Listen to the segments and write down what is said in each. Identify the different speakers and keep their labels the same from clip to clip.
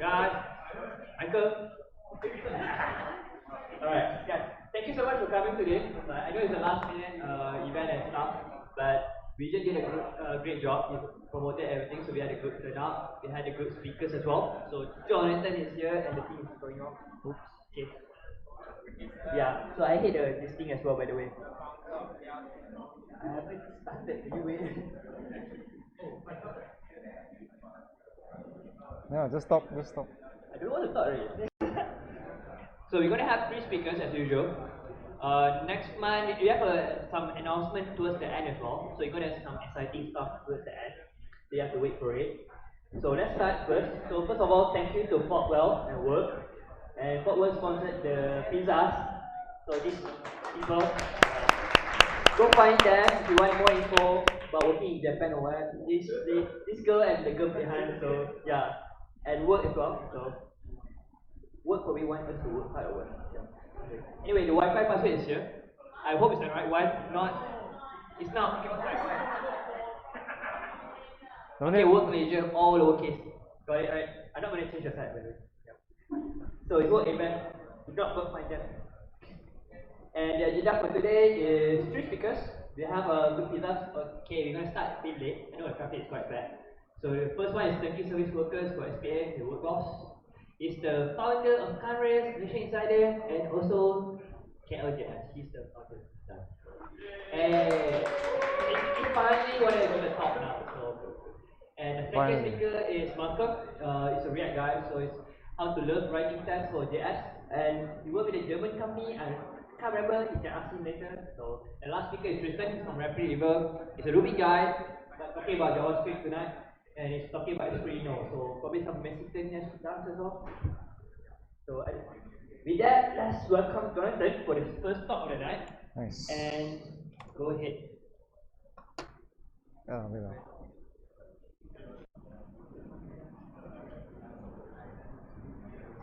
Speaker 1: Guys, Michael. Alright, guys, thank you so much for coming today. I know it's a last minute event and stuff, but we just did a great job. We promoted everything, so we had a good turnout. We had a good speakers as well. So Jonathan is here and the team is going on. Oops. Okay. Yeah, so I hate this thing as well, by the way. I haven't started. You wait.
Speaker 2: Yeah, just stop.
Speaker 1: I don't want to talk already. So we're gonna have 3 speakers as usual. Next month we have some announcement towards the end as well. So you're gonna have some exciting stuff towards the end. So you have to wait for it. So let's start first. So first of all, thank you to Fortwell and Work. And Fortwell sponsored the pizzas. So these people, go find them if you want more info about working in Japan or what. This girl and the girl behind. So yeah, and Work as well. So Work probably want us to work hard or what. Yeah. Anyway, the Wi-Fi password is here. I hope it's the right one. If not, it's not. Okay, Work Malaysia, all lowercase. Got it right? I'm not going to change the site, by the way. Yeah. So it's Work event. If not, go find them. And the agenda for today is 3 speakers. We have a good pizzas. Okay, we're going to start a bit late. I know the traffic is quite bad. So the first one is thank you service workers for SPA, the work boss. He's the founder of Congress, Nation Insider, and also KLJS. He's the founder. And he finally wanted to go to the top now. So, and the second speaker is Malcolm. He's a React guy, so it's how to learn writing tests for JS. And he worked with a German company. I can't remember. You can ask him later. So the last speaker is Tristan. He's from Rapid River. He's a Ruby guy, but talking about JavaScript tonight. And he's talking about Esprino, so probably some Mexican dance as well. So with that, let's welcome Jonathan for the first talk of the night.
Speaker 2: Nice.
Speaker 1: And go ahead.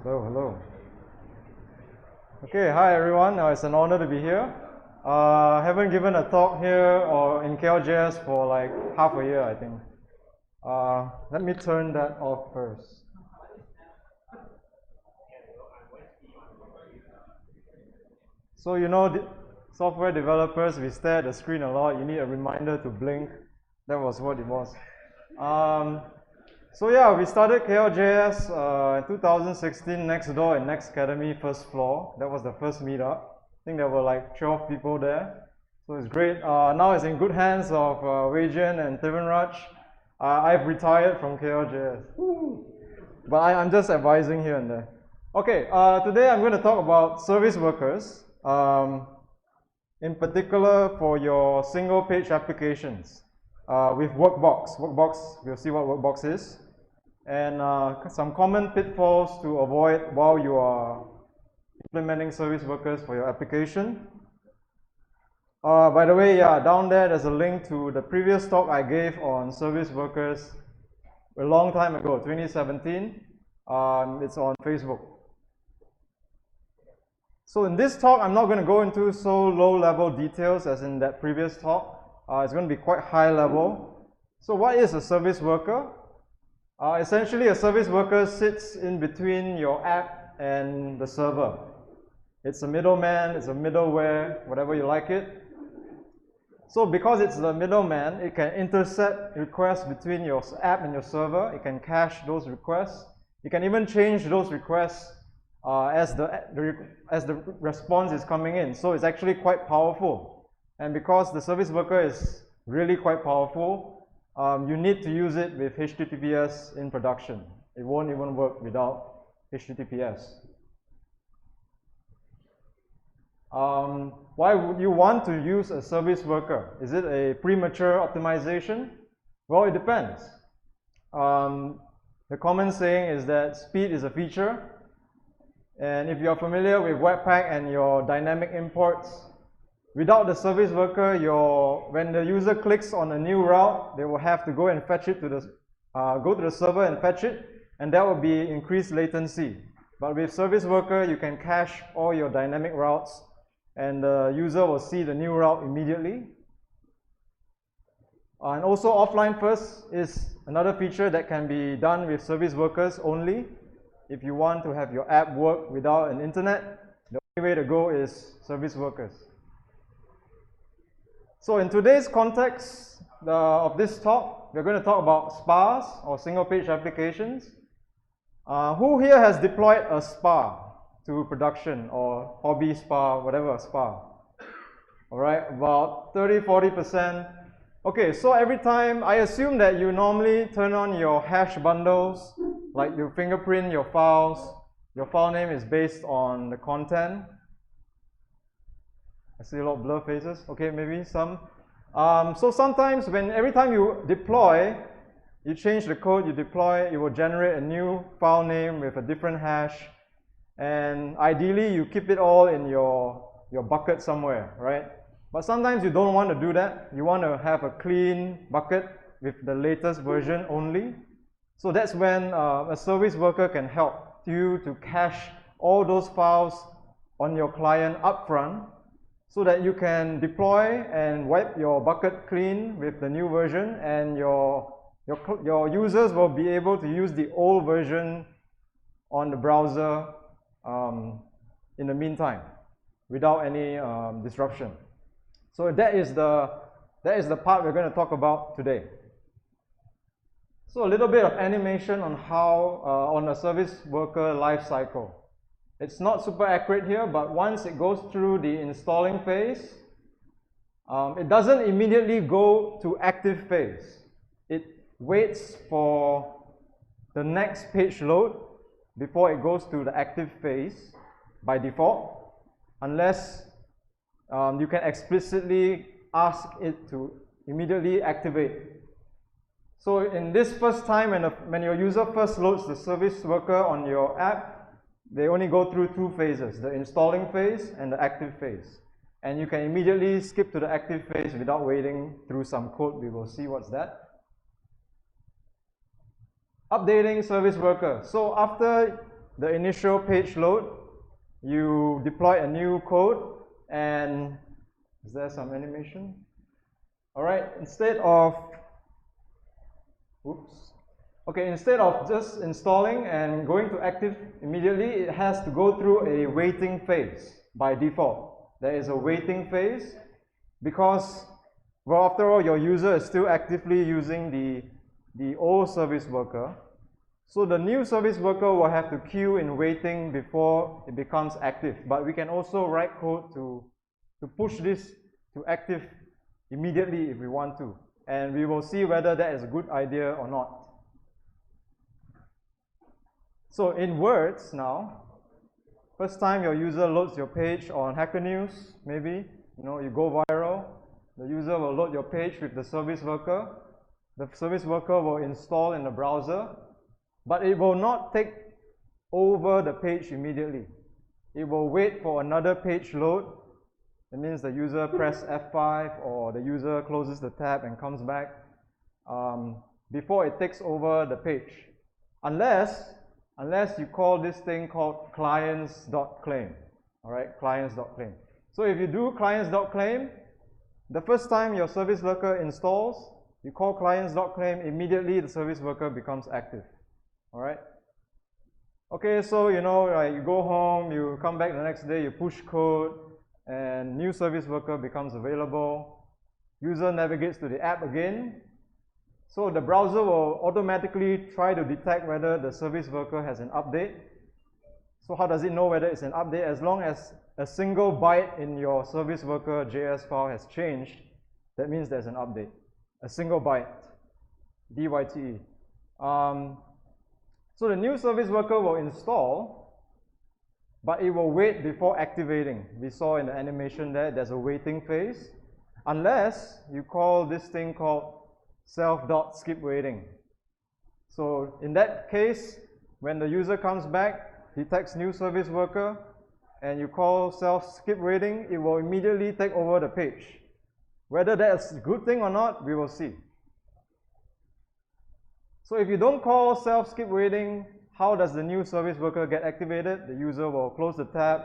Speaker 2: Hello. Okay, hi everyone. It's an honor to be here. I haven't given a talk here or in KLJS for like half a year, I think. Let me turn that off first. So you know, software developers, we stare at the screen a lot. You need a reminder to blink. That was what it was. So yeah, we started KLJS in 2016 next door in Next Academy, first floor. That was the first meetup. I think there were like 12 people there. So it's great. Now it's in good hands of Weijian and Tivanraj. I've retired from KLJS. But I'm just advising here and there. Okay, today I'm going to talk about service workers. In particular for your single page applications with Workbox. Workbox, we'll see what Workbox is. And some common pitfalls to avoid while you are implementing service workers for your application. By the way, yeah, down there's a link to the previous talk I gave on service workers a long time ago, 2017. It's on Facebook. So in this talk, I'm not going to go into so low-level details as in that previous talk. It's going to be quite high level. So what is a service worker? Essentially, a service worker sits in between your app and the server. It's a middleman, it's a middleware, whatever you like it. So because it's the middleman, it can intercept requests between your app and your server. It can cache those requests. You can even change those requests as the response is coming in. So it's actually quite powerful. And because the service worker is really quite powerful, you need to use it with HTTPS in production. It won't even work without HTTPS. Why would you want to use a service worker? Is it a premature optimization? Well, it depends. The common saying is that speed is a feature. And if you're familiar with Webpack and your dynamic imports, without the service worker, when the user clicks on a new route, they will have to go and fetch it to the server and fetch it, and that will be increased latency. But with service worker, you can cache all your dynamic routes, and the user will see the new route immediately. And also offline first is another feature that can be done with service workers only. if you want to have your app work without an internet, the only way to go is service workers. So in today's context of this talk, we're going to talk about SPAs, or single page applications. Who here has deployed a SPA to production, or hobby SPA, whatever SPA? All right, about 30–40%. Okay, so every time, I assume that you normally turn on your hash bundles, like you fingerprint your files, your file name is based on the content. I see a lot of blur faces. Okay, maybe some. So sometimes every time you deploy, you change the code, you deploy, it will generate a new file name with a different hash. And ideally, you keep it all in your bucket somewhere, right? But sometimes you don't want to do that. You want to have a clean bucket with the latest version only. So that's when a service worker can help you to cache all those files on your client upfront, so that you can deploy and wipe your bucket clean with the new version, and your users will be able to use the old version on the browser in the meantime, without any disruption. So that is the part we're going to talk about today. So a little bit of animation on how on a service worker life cycle. It's not super accurate here, but once it goes through the installing phase, it doesn't immediately go to active phase. It waits for the next page load before it goes to the active phase by default, unless you can explicitly ask it to immediately activate. So in this first time, when your user first loads the service worker on your app, they only go through two phases, the installing phase and the active phase. And you can immediately skip to the active phase without waiting through some code. We will see what's that. Updating service worker. So after the initial page load, you deploy a new code, and is there some animation? All right, instead of just installing and going to active immediately, it has to go through a waiting phase by default. There is a waiting phase because, well, after all, your user is still actively using the old service worker. So the new service worker will have to queue in waiting before it becomes active. But we can also write code to push this to active immediately if we want to. And we will see whether that is a good idea or not. So in words now, first time your user loads your page on Hacker News, maybe, you go viral, the user will load your page with the service worker. The service worker will install in the browser, but it will not take over the page immediately. It will wait for another page load. It means the user press F5 or the user closes the tab and comes back before it takes over the page. Unless you call this thing called clients.claim. All right, clients.claim. So if you do clients.claim, the first time your service worker installs, you call clients.claim, immediately the service worker becomes active. All right. Okay, so you go home, you come back the next day, you push code, and new service worker becomes available. User navigates to the app again. So the browser will automatically try to detect whether the service worker has an update. So how does it know whether it's an update? As long as a single byte in your service worker JS file has changed, that means there's an update. A single byte, DYTE. So the new service worker will install, but it will wait before activating. We saw in the animation there's a waiting phase, unless you call this thing called self.skipWaiting. So in that case, when the user comes back, detects new service worker, and you call self-skipWaiting, it will immediately take over the page. Whether that's a good thing or not, we will see. So if you don't call self-skipWaiting, how does the new service worker get activated? The user will close the tab,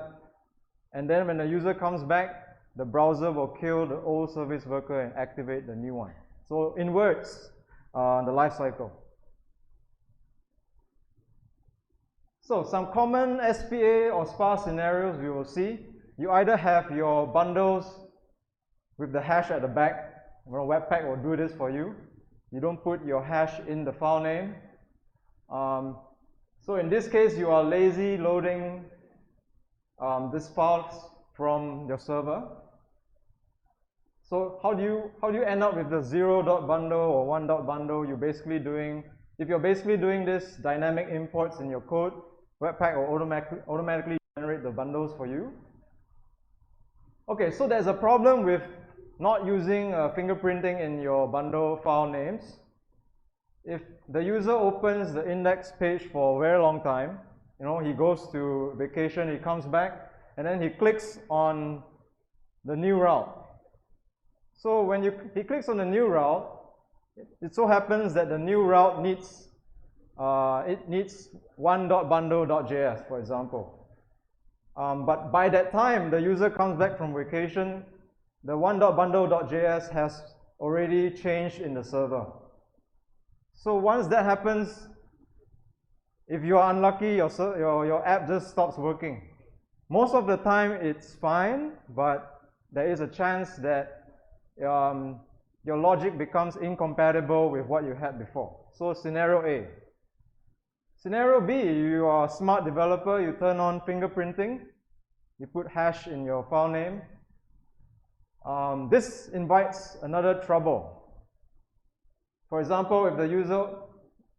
Speaker 2: and then when the user comes back, the browser will kill the old service worker and activate the new one. So in words, the life cycle. So some common SPA or SPA scenarios we will see. You either have your bundles with the hash at the back. Webpack will do this for you. You don't put your hash in the file name. So in this case, you are lazy loading these files from your server. So how do you end up with the 0.bundle or 1.bundle? You're basically doing, if you're basically doing this dynamic imports in your code, Webpack will automatically generate the bundles for you. Okay, so there's a problem with not using fingerprinting in your bundle file names. If the user opens the index page for a very long time, he goes to vacation, he comes back, and then he clicks on the new route. So when he clicks on the new route, it so happens that the new route needs 1.bundle.js, for example. But by that time, the user comes back from vacation, the 1.bundle.js has already changed in the server. So once that happens, if you are unlucky, your app just stops working. Most of the time it's fine, but there is a chance that your logic becomes incompatible with what you had before. So scenario A. Scenario B, you are a smart developer, you turn on fingerprinting, you put hash in your file name. This invites another trouble. For example, if the user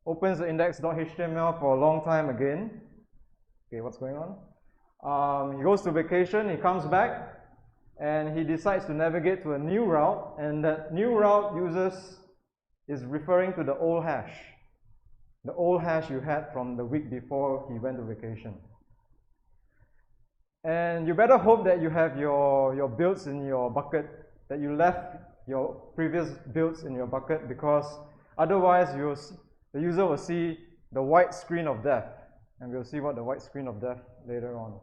Speaker 2: opens the index.html for a long time again, okay, what's going on? He goes to vacation, he comes back, and he decides to navigate to a new route, and that new route is referring to the old hash you had from the week before he went to vacation. And you better hope that you have your builds in your bucket, that you left your previous builds in your bucket, because otherwise the user will see the white screen of death, and we'll see what the white screen of death later on.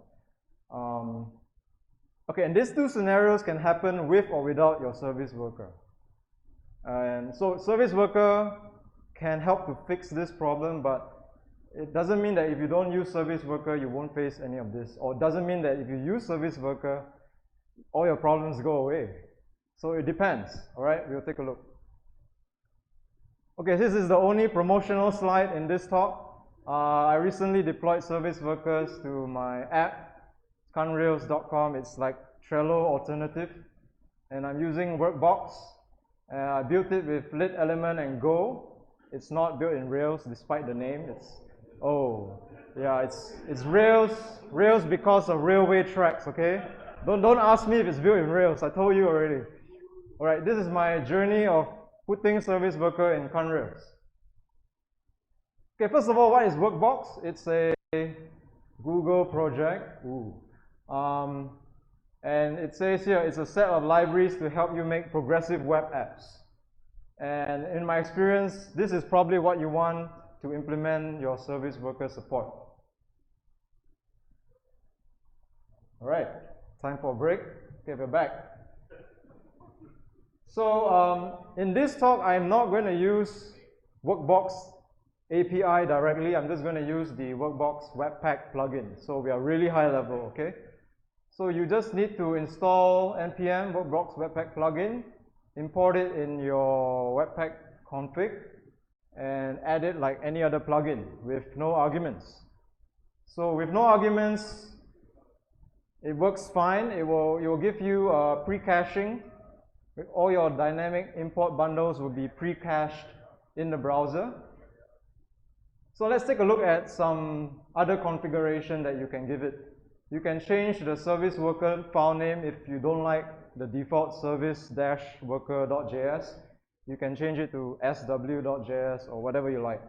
Speaker 2: Okay, and these two scenarios can happen with or without your service worker. And so service worker can help to fix this problem, but it doesn't mean that if you don't use service worker, you won't face any of this. Or it doesn't mean that if you use service worker, all your problems go away. So it depends, all right? We'll take a look. Okay, this is the only promotional slide in this talk. I recently deployed service workers to my app, Conrails.com. It's like Trello alternative, and I'm using Workbox. I built it with Lit Element and Go. It's not built in Rails, despite the name. It's Rails because of railway tracks. Okay, don't ask me if it's built in Rails. I told you already. All right, this is my journey of putting service worker in Conrails. Okay, first of all, what is Workbox? It's a Google project. And it says here, it's a set of libraries to help you make progressive web apps. And in my experience, this is probably what you want to implement your service worker support. All right, time for a break. Okay, we're back. So in this talk, I'm not going to use Workbox API directly. I'm just going to use the Workbox Webpack plugin. So we are really high level, okay? So you just need to install npm Workbox Webpack plugin, import it in your Webpack config, and add it like any other plugin with no arguments. So with no arguments, it works fine. It will give you pre-caching. All your dynamic import bundles will be pre-cached in the browser. So let's take a look at some other configuration that you can give it. You can change the service worker file name if you don't like the default service-worker.js. You can change it to sw.js or whatever you like.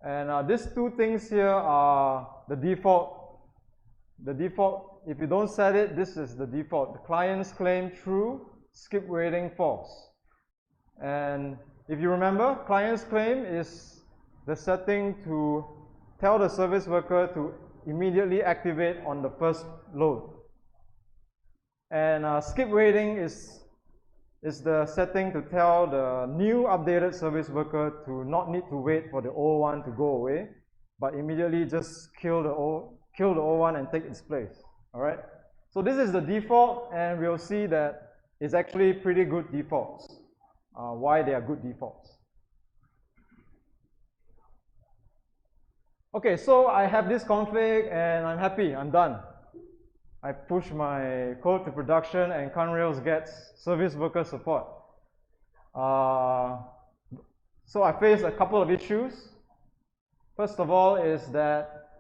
Speaker 2: And these two things here are the default. The default, if you don't set it, this is the default. The client's claim true, skip waiting false. And if you remember, client's claim is the setting to tell the service worker to immediately activate on the first load. And skip waiting is the setting to tell the new updated service worker to not need to wait for the old one to go away, but immediately just kill the old one and take its place. All right. So this is the default, and we'll see that it's actually pretty good defaults. Why they are good defaults. Okay, so I have this config and I'm happy, I'm done. I push my code to production and Conrails gets service worker support. So I faced a couple of issues. First of all is that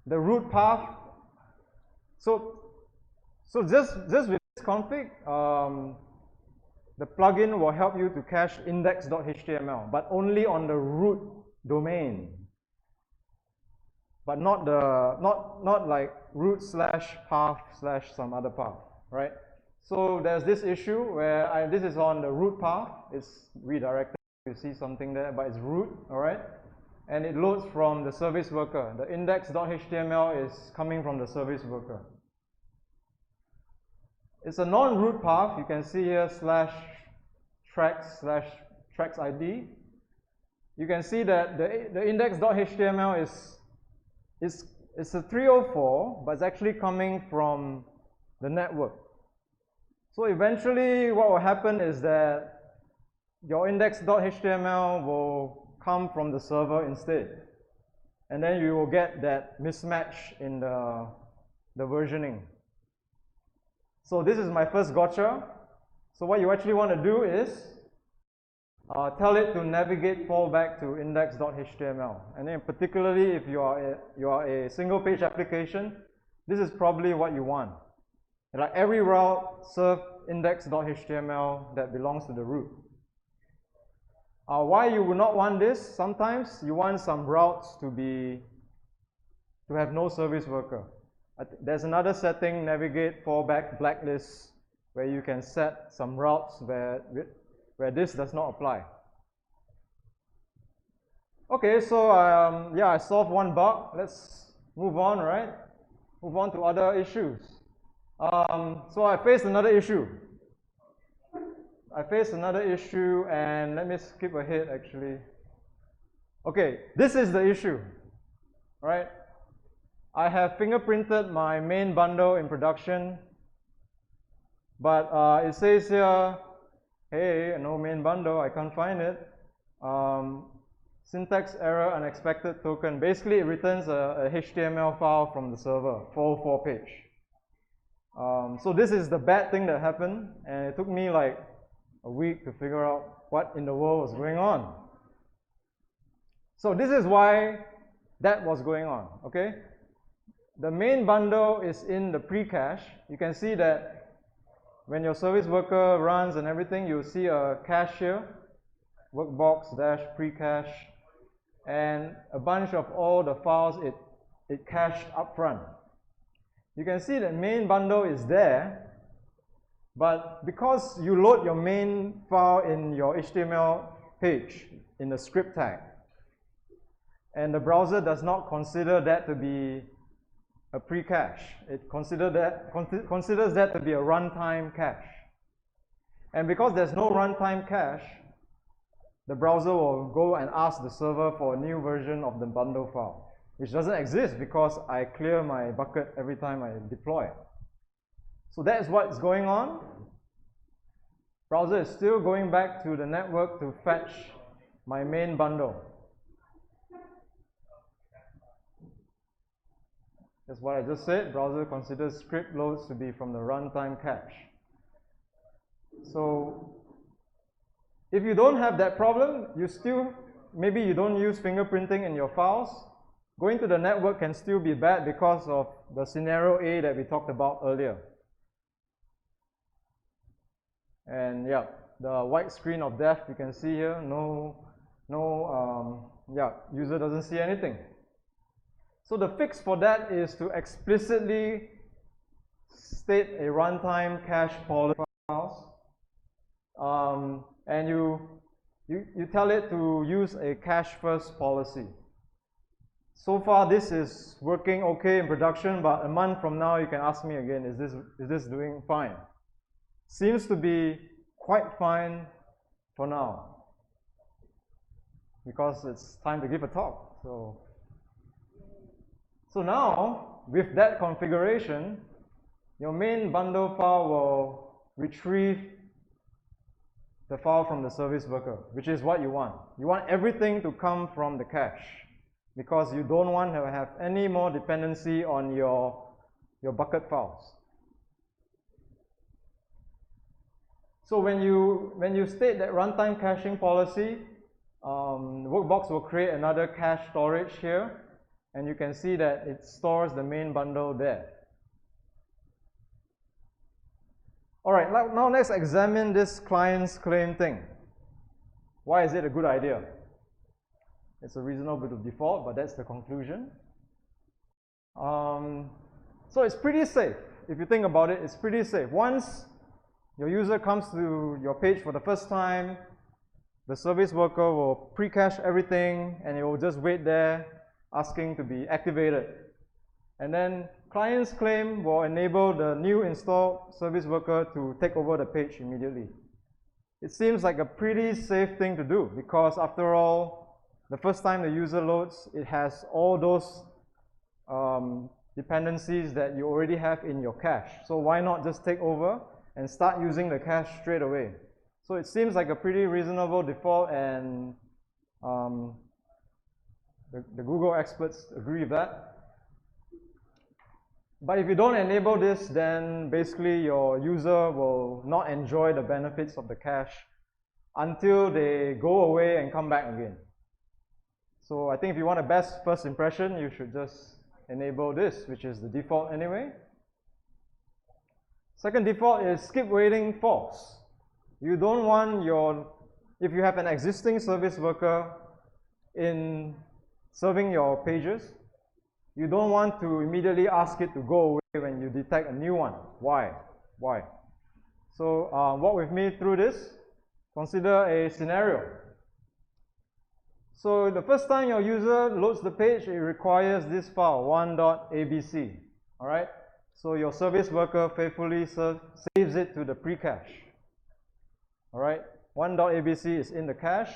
Speaker 2: the root path. So just with this config, the plugin will help you to cache index.html, but only on the root domain, but not like root/path/ some other path, right? So there's this issue where this is on the root path. It's redirected. You see something there, but it's root, all right? And it loads from the service worker. The index.html is coming from the service worker. It's a non-root path. You can see here /tracks/tracks ID. You can see that the index.html it's a 304, but it's actually coming from the network. So eventually what will happen is that your index.html will come from the server instead. And then you will get that mismatch in the versioning. So this is my first gotcha. So what you actually want to do is tell it to navigate fallback to index.html. And then particularly if you are a single page application, this is probably what you want. Like every route serve index.html that belongs to the root. Why you would not want this? Sometimes you want some routes to have no service worker. There's another setting, navigate fallback blacklist, where you can set some routes where this does not apply. Okay, so yeah, I solved one bug. Let's move on, right? Move on to other issues. So I faced another issue. And let me skip ahead actually. Okay, this is the issue, right? I have fingerprinted my main bundle in production, but it says here, hey, no main bundle, I can't find it. Syntax error, unexpected token. Basically, it returns a HTML file from the server, 404 page. So this is the bad thing that happened, and it took me like a week to figure out what in the world was going on. So this is why that was going on, okay? The main bundle is in the pre-cache. You can see that when your service worker runs and everything, you'll see a cache here, workbox-pre-cache, and a bunch of all the files it cached up front. You can see that main bundle is there, but because you load your main file in your HTML page in the script tag, and the browser does not consider that to be a pre-cache. It considers that to be a runtime cache. And because there's no runtime cache, the browser will go and ask the server for a new version of the bundle file, which doesn't exist because I clear my bucket every time I deploy. So that's what's going on. Browser is still going back to the network to fetch my main bundle. That's what I just said. Browser considers script loads to be from the runtime cache. So if you don't have that problem, maybe you don't use fingerprinting in your files. Going to the network can still be bad because of the scenario A that we talked about earlier. And yeah, the white screen of death you can see here. User doesn't see anything. So the fix for that is to explicitly state a runtime cache policy files, and you tell it to use a cache first policy. So far this is working okay in production, but a month from now you can ask me again, is this doing fine? Seems to be quite fine for now, because it's time to give a talk. So now, with that configuration, your main bundle file will retrieve the file from the service worker, which is what you want. You want everything to come from the cache because you don't want to have any more dependency on your bucket files. So when you state that runtime caching policy, Workbox will create another cache storage here, and you can see that it stores the main bundle there. All right, now let's examine this client's claim thing. Why is it a good idea? It's a reasonable default, but that's the conclusion. So it's pretty safe. If you think about it, it's pretty safe. Once your user comes to your page for the first time, the service worker will pre-cache everything and it will just wait there asking to be activated. And then client's claim will enable the new installed service worker to take over the page immediately. It seems like a pretty safe thing to do because after all, the first time the user loads, it has all those dependencies that you already have in your cache. So why not just take over and start using the cache straight away? So it seems like a pretty reasonable default, and the Google experts agree with that. But if you don't enable this, then basically your user will not enjoy the benefits of the cache until they go away and come back again. So I think if you want a best first impression, you should just enable this, which is the default anyway. Second default is skip waiting false. You don't want if you have an existing service worker in serving your pages, you don't want to immediately ask it to go away when you detect a new one. Why? So walk with me through this. Consider a scenario. So the first time your user loads the page, it requires this file, 1.abc. All right? So your service worker faithfully saves it to the pre-cache. All right? 1.abc is in the cache.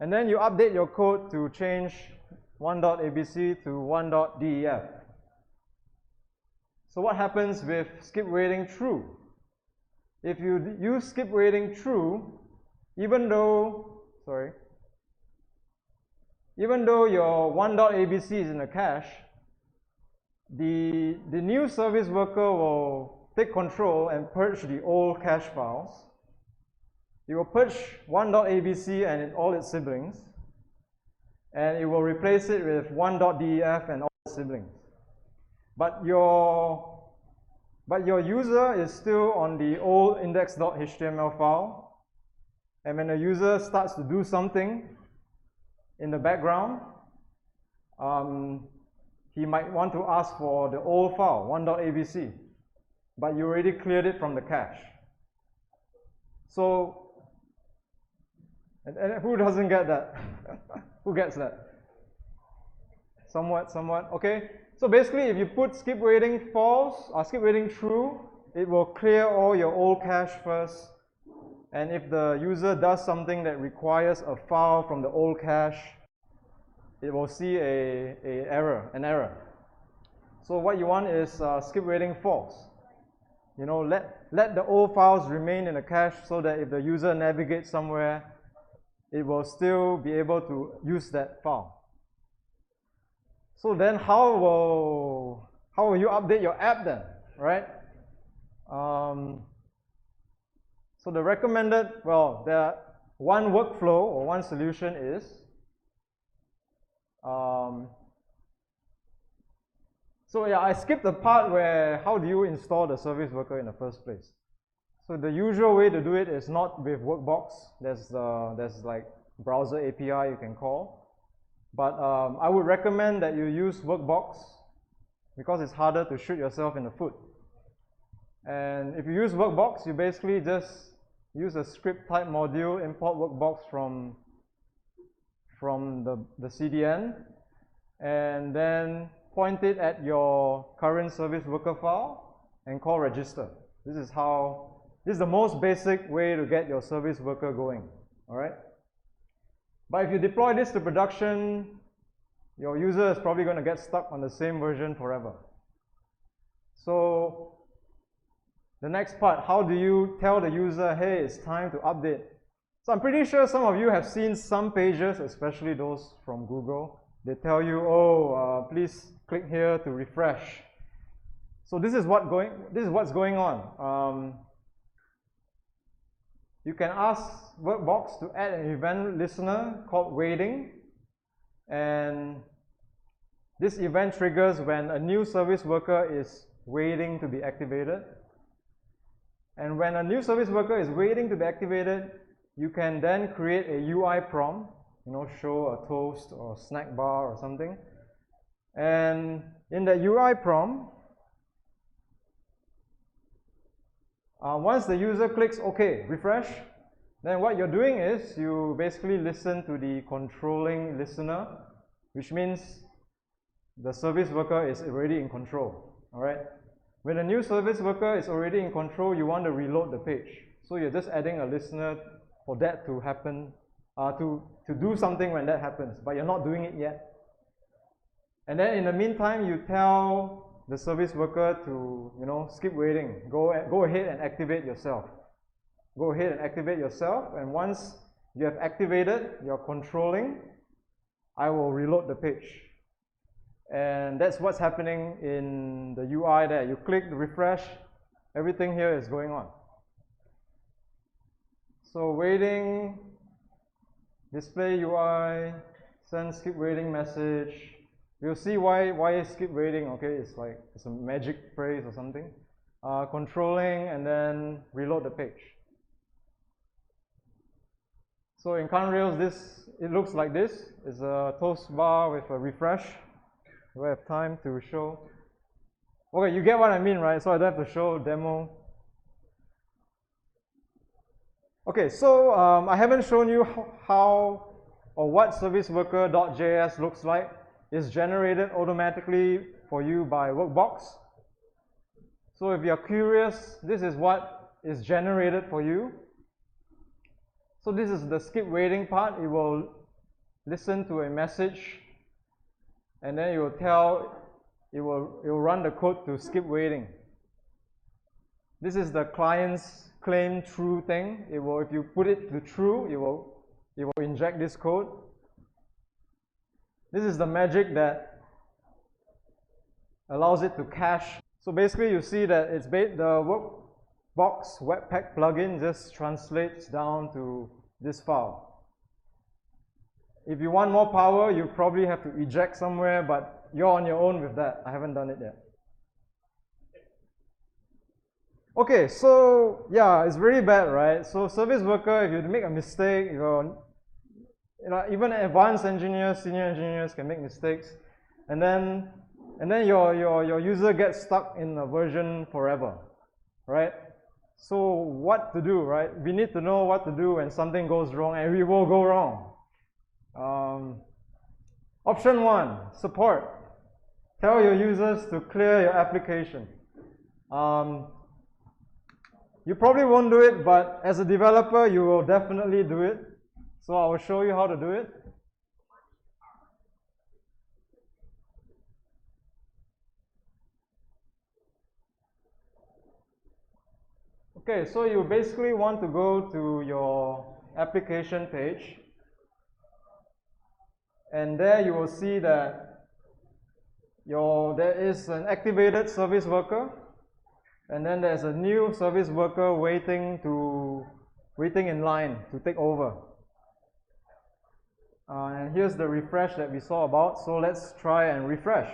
Speaker 2: And then you update your code to change 1.abc to 1.def. So what happens with skip waiting true? If you use skip waiting true, even though your 1.abc is in the cache, the new service worker will take control and purge the old cache files. It will purge 1.abc and all its siblings, and it will replace it with 1.def and all its siblings. But your user is still on the old index.html file, and when the user starts to do something in the background, he might want to ask for the old file, 1.abc, but you already cleared it from the cache. So, and who doesn't get that? Who gets that? Somewhat. Okay. So basically, if you put skip waiting false or skip waiting true, it will clear all your old cache first. And if the user does something that requires a file from the old cache, it will see an error. So what you want is skip waiting false. You know, let the old files remain in the cache so that if the user navigates somewhere, it will still be able to use that file. So then how will you update your app then, right? So the recommended, one workflow or one solution is I skipped the part where how do you install the service worker in the first place. So the usual way to do it is not with Workbox. There's like browser API you can call. But I would recommend that you use Workbox because it's harder to shoot yourself in the foot. And if you use Workbox, you basically just use a script type module, import Workbox from the CDN, and then point it at your current service worker file and call register. This is the most basic way to get your service worker going. All right. But if you deploy this to production, your user is probably going to get stuck on the same version forever. So the next part, how do you tell the user, hey, it's time to update? So I'm pretty sure some of you have seen some pages, especially those from Google. They tell you, please click here to refresh. So this is what's going on. You can ask Workbox to add an event listener called waiting, and this event triggers when a new service worker is waiting to be activated. And when a new service worker is waiting to be activated, you can then create a UI prompt, show a toast or a snack bar or something. And in the UI prompt, once the user clicks OK, refresh, then what you're doing is you basically listen to the controlling listener, which means the service worker is already in control. All right. When a new service worker is already in control, you want to reload the page. So you're just adding a listener for that to happen, to do something when that happens, but you're not doing it yet. And then in the meantime, you tell the service worker to, skip waiting. Go ahead and activate yourself. Go ahead and activate yourself, and once you have activated your controlling, I will reload the page. And that's what's happening in the UI there. You click refresh, everything here is going on. So waiting, display UI, send skip waiting message. You'll see why skip waiting, okay? It's a magic phrase or something. Controlling, and then reload the page. So in ConRails, it looks like this. It's a toast bar with a refresh. Do I have time to show? Okay, you get what I mean, right? So I don't have to show demo. Okay, so I haven't shown you how or what serviceworker.js looks like. It's generated automatically for you by Workbox. So if you're curious, this is what is generated for you. So this is the skip waiting part. It will listen to a message, and then it will run the code to skip waiting. This is the client's claim true thing. If you put it to true, it will inject this code. This is the magic that allows it to cache. So basically, you see that it's the Workbox Webpack plugin just translates down to this file. If you want more power, you probably have to eject somewhere, but you're on your own with that. I haven't done it yet. Okay, so yeah, it's very bad, right? So service worker, if you make a mistake, even advanced engineers, senior engineers can make mistakes, and then your user gets stuck in a version forever, right? So what to do, right? We need to know what to do when something goes wrong, and we will go wrong. Option 1, support. Tell your users to clear your application. You probably won't do it, but as a developer, you will definitely do it. So I will show you how to do it. Okay, so you basically want to go to your application page, and there you will see that there is an activated service worker, and then there's a new service worker waiting in line to take over. And here's the refresh that we saw about. So let's try and refresh.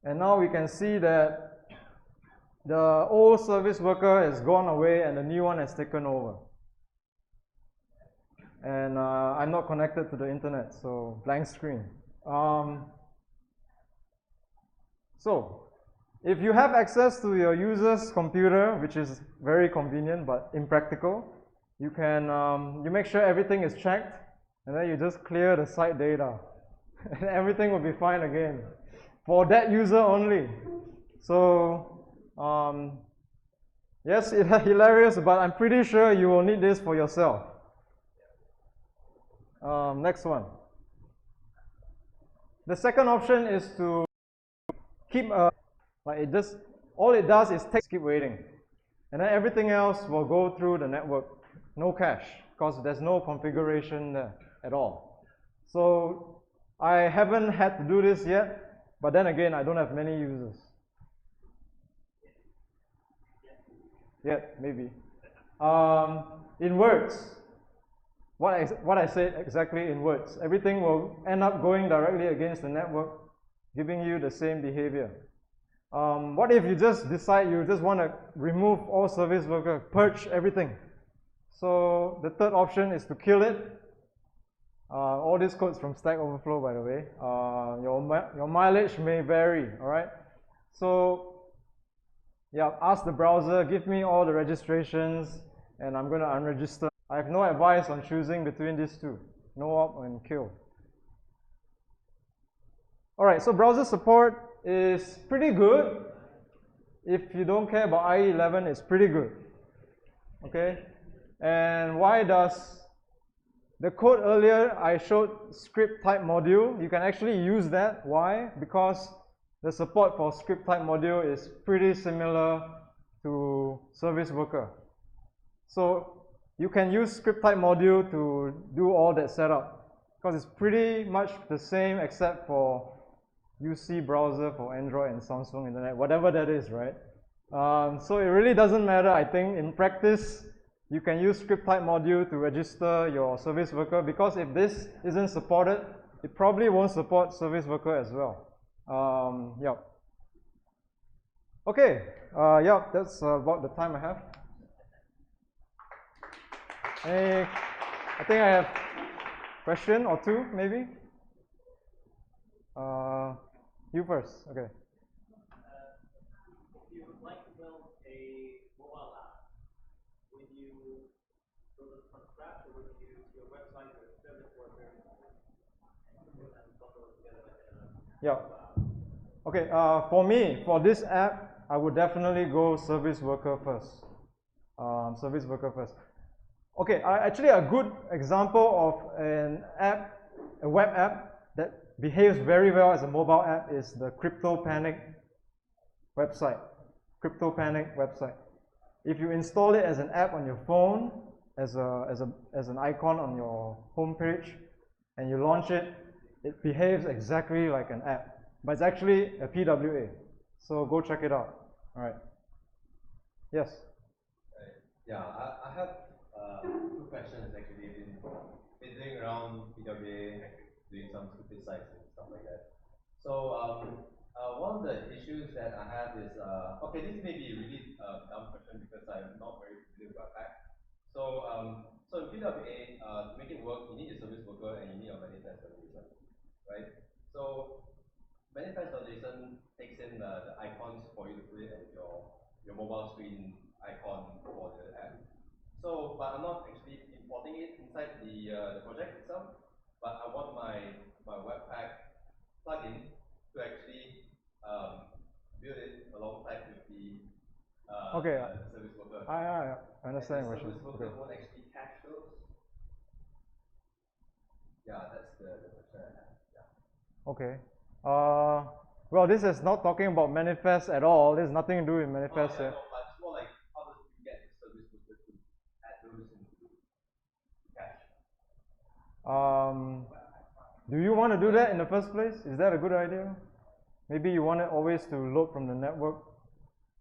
Speaker 2: And now we can see that the old service worker has gone away and the new one has taken over. And I'm not connected to the internet, so blank screen. So if you have access to your user's computer, which is very convenient but impractical, you can you make sure everything is checked, and then you just clear the site data, and everything will be fine again for that user only. So yes, it's hilarious, but I'm pretty sure you will need this for yourself. Next one. The second option is to keep like it just, all it does is keep waiting, and then everything else will go through the network, no cache, because there's no configuration there at all. So I haven't had to do this yet, but then again, I don't have many users yet, maybe. In words, what I said exactly in words, everything will end up going directly against the network, giving you the same behavior. What if you just decide you just want to remove all service worker, purge everything? So the third option is to kill it. All this code's from Stack Overflow, by the way. Your mileage may vary, all right? So yeah, ask the browser, give me all the registrations, and I'm going to unregister. I have no advice on choosing between these two, no op and kill. All right, so browser support is pretty good. If you don't care about IE 11, it's pretty good. Okay, and why does the code earlier I showed script type module? You can actually use that. Why? Because the support for script type module is pretty similar to service worker. So you can use script type module to do all that setup, because it's pretty much the same except for UC browser for Android and Samsung Internet, whatever that is, right? So it really doesn't matter. I think in practice, you can use script type module to register your service worker, because if this isn't supported, it probably won't support service worker as well. Yeah. Okay, yeah, that's about the time I have. I think I have a question or two, maybe. You first, okay.
Speaker 3: If you would like to build a mobile app, would you build it from scratch, or would you use your website or service worker and bundle it together like
Speaker 2: Yeah. Okay, for me, for this app, I would definitely go service worker first. Service worker first. Okay, actually a good example of an app, a web app that behaves very well as a mobile app is the CryptoPanic website. CryptoPanic website. If you install it as an app on your phone, as an icon on your home page, and you launch it, it behaves exactly like an app, but it's actually a PWA. So go check it out. All right. Yes.
Speaker 4: Yeah, I have two questions actually. Been doing around PWA, doing some stupid sites and stuff like that. So one of the issues that I have is okay, this may be a really dumb question because I'm not very familiar with Webpack. So in PWA, to make it work, you need a service worker and you need a manifest.json, right? So manifest.json takes in the icons for you to put it as your mobile screen icon for the app. So, but I'm not actually importing it inside the project itself, but I want my Webpack plugin to actually build it alongside with the service worker.
Speaker 2: I understand
Speaker 4: the
Speaker 2: what
Speaker 4: service worker
Speaker 2: okay.
Speaker 4: won't actually cache those. Yeah, that's the question I have. Yeah.
Speaker 2: Okay. Well, this is not talking about manifest at all. There's nothing to do with manifest.
Speaker 4: No, but it's more like how does you get the service worker to add those into cache?
Speaker 2: Do you want to do that in the first place? Is that a good idea? Maybe you want it always to load from the network.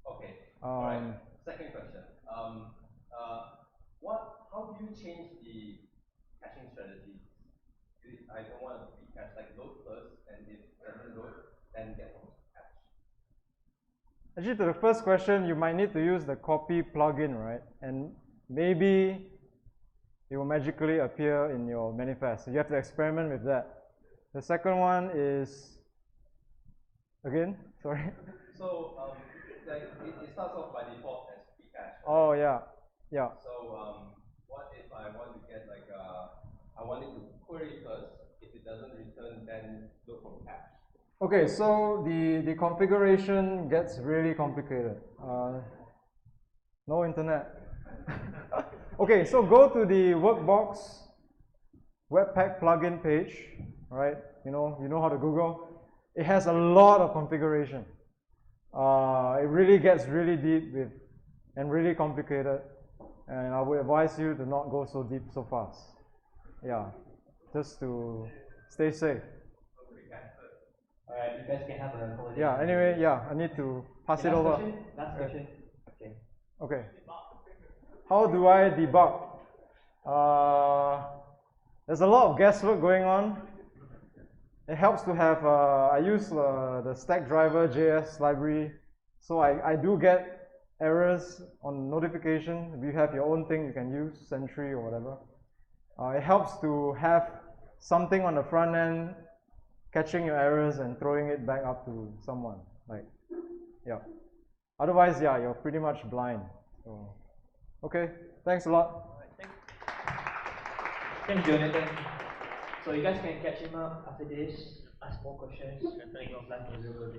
Speaker 4: Okay. All right. Second question. How do you change the caching strategy? I don't want to be cached, like load first, and if it doesn't load, then get home to cache.
Speaker 2: Actually, to the first question, you might need to use the copy plugin, right? And maybe it will magically appear in your manifest. So you have to experiment with that. The second one is, again, sorry.
Speaker 4: So it starts off by default as pre-cache. Right?
Speaker 2: Oh yeah, yeah.
Speaker 4: So what if I want to get like I want it to query first. If it doesn't return, then look from cache.
Speaker 2: Okay, so the configuration gets really complicated. No internet. Okay, so go to the Workbox Webpack plugin page, right? You know how to Google. It has a lot of configuration. It really gets really deep and really complicated, and I would advise you to not go so deep so fast. Yeah, just to stay safe.
Speaker 1: Alright, you guys can have a holiday.
Speaker 2: Yeah, anyway, yeah, I need to pass it over.
Speaker 1: Last question. Okay.
Speaker 2: Okay. How do I debug? There's a lot of guesswork going on. It helps to have, I use the Stackdriver JS library, so I do get errors on notification. If you have your own thing, you can use Sentry or whatever. It helps to have something on the front end catching your errors and throwing it back up to someone. Like, yeah. Otherwise, yeah, you're pretty much blind. So, okay, thanks a lot.
Speaker 1: Thanks, Jonathan. So you guys can catch him up after this, ask more questions, make your plan for zero.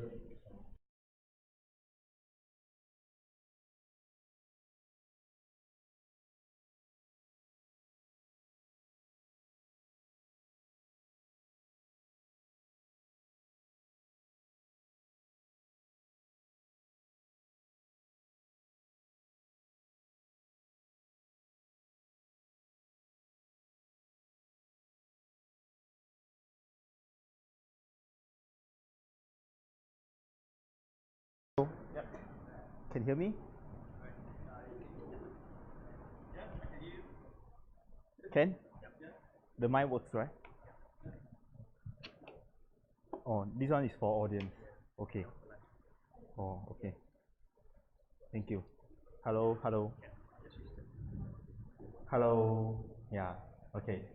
Speaker 5: Can you hear me? Can? The mic works, right? Oh, this one is for audience. Okay. Oh, okay. Thank you. Hello, hello. Hello. Yeah. Okay.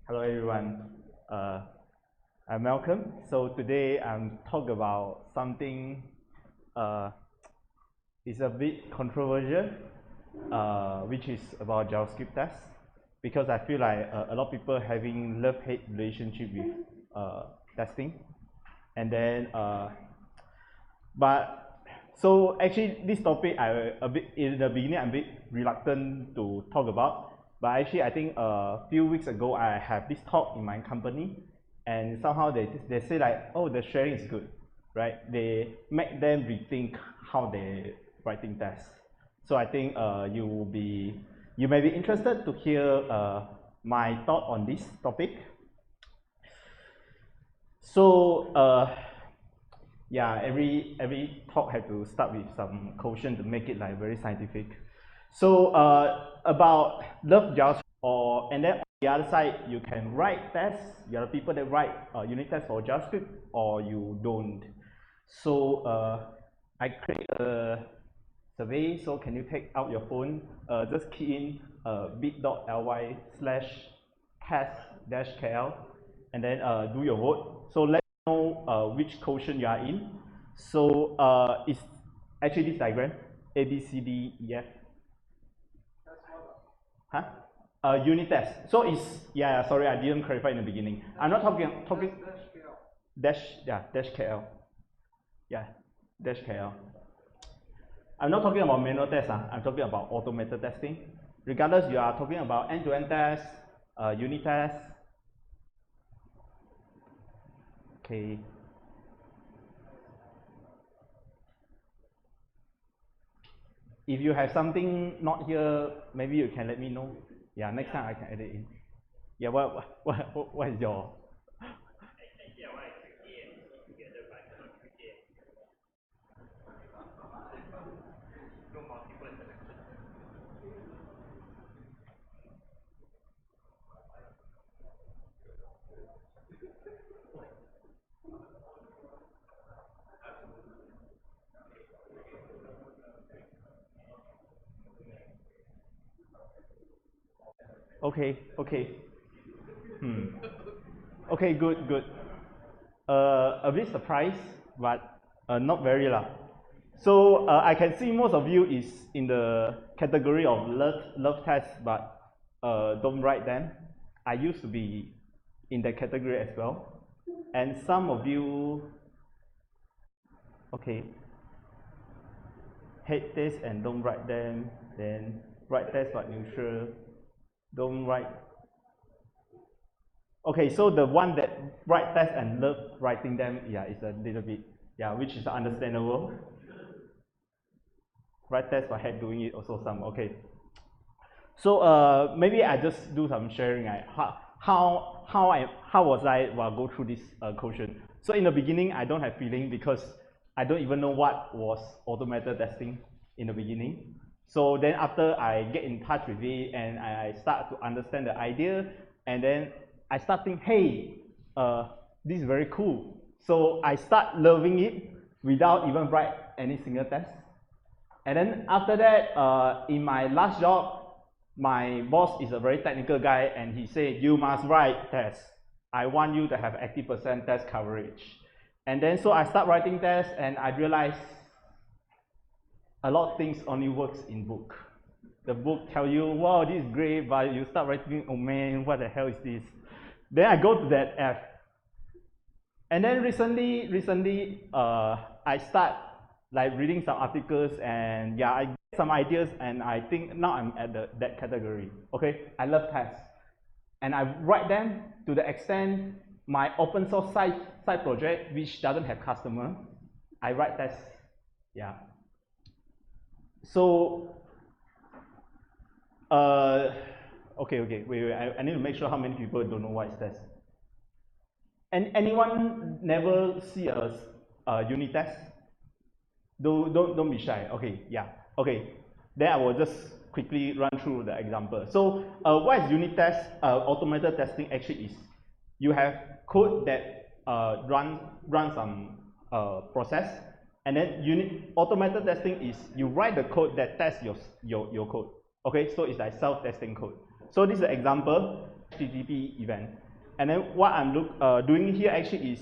Speaker 5: Hello, everyone. I'm Malcolm. So today I'm talk about something. It's a bit controversial, which is about JavaScript tests, because I feel like a lot of people having love-hate relationship with testing, and then so actually this topic a bit in the beginning I'm a bit reluctant to talk about, but actually I think a few weeks ago I have this talk in my company, and somehow they say like, oh, the sharing is good, right? They make them rethink how they writing tests. So I think you may be interested to hear my thought on this topic. So yeah, every talk had to start with some caution to make it like very scientific. So about love JavaScript, and then on the other side you can write tests. You are people that write unit tests for JavaScript, or you don't. So I create a survey. So can you take out your phone, just key in bit.ly/test-kl, and then do your vote. So let me know which quotient you are in. So it's actually this diagram, A, B, C, D, E, F. Huh? Unit test. So it's, yeah, sorry, I didn't clarify in the beginning. I'm not talking dash KL. Yeah, dash KL. I'm not talking about manual tests, I'm talking about automated testing. Regardless, you are talking about end-to-end tests, unit tests. Okay. If you have something not here, maybe you can let me know. Yeah, next time I can edit in. Yeah, what is your? Okay. Okay, good. A bit surprised, but not very lah. So I can see most of you is in the category of love tests, but don't write them. I used to be in that category as well, and some of you, okay, hate tests and don't write them. Then write tests but neutral, don't write. Okay, so the one that write tests and love writing them, yeah, is a little bit, yeah, which is understandable. Write tests but hate doing it also some, okay. So maybe I just do some sharing. How was I go through this quotient? So in the beginning, I don't have feeling because I don't even know what was automated testing in the beginning. So then after I get in touch with it and I start to understand the idea, and then I start thinking, hey, this is very cool. So I start loving it without even write any single test. And then after that, in my last job, my boss is a very technical guy, and he said, you must write tests. I want you to have 80% test coverage. And then so I start writing tests, and I realized a lot of things only works in book. The book tell you, wow, this is great, but you start writing, oh man, what the hell is this? Then I go to that app. And then recently, I start like reading some articles, and yeah, I get some ideas, and I think now I'm at that category. Okay, I love tests, and I write them to the extent my open source side project, which doesn't have customer, I write tests. Yeah. So, okay, wait, I need to make sure how many people don't know what is test. And anyone never see a unit test? Don't be shy. Okay, yeah. Okay, then I will just quickly run through the example. So what is unit test? Automated testing actually is you have code that run some process, and then automated testing is you write the code that tests your code. Okay, so it's like self-testing code. So this is an example, HTTP event. And then what I'm doing here actually is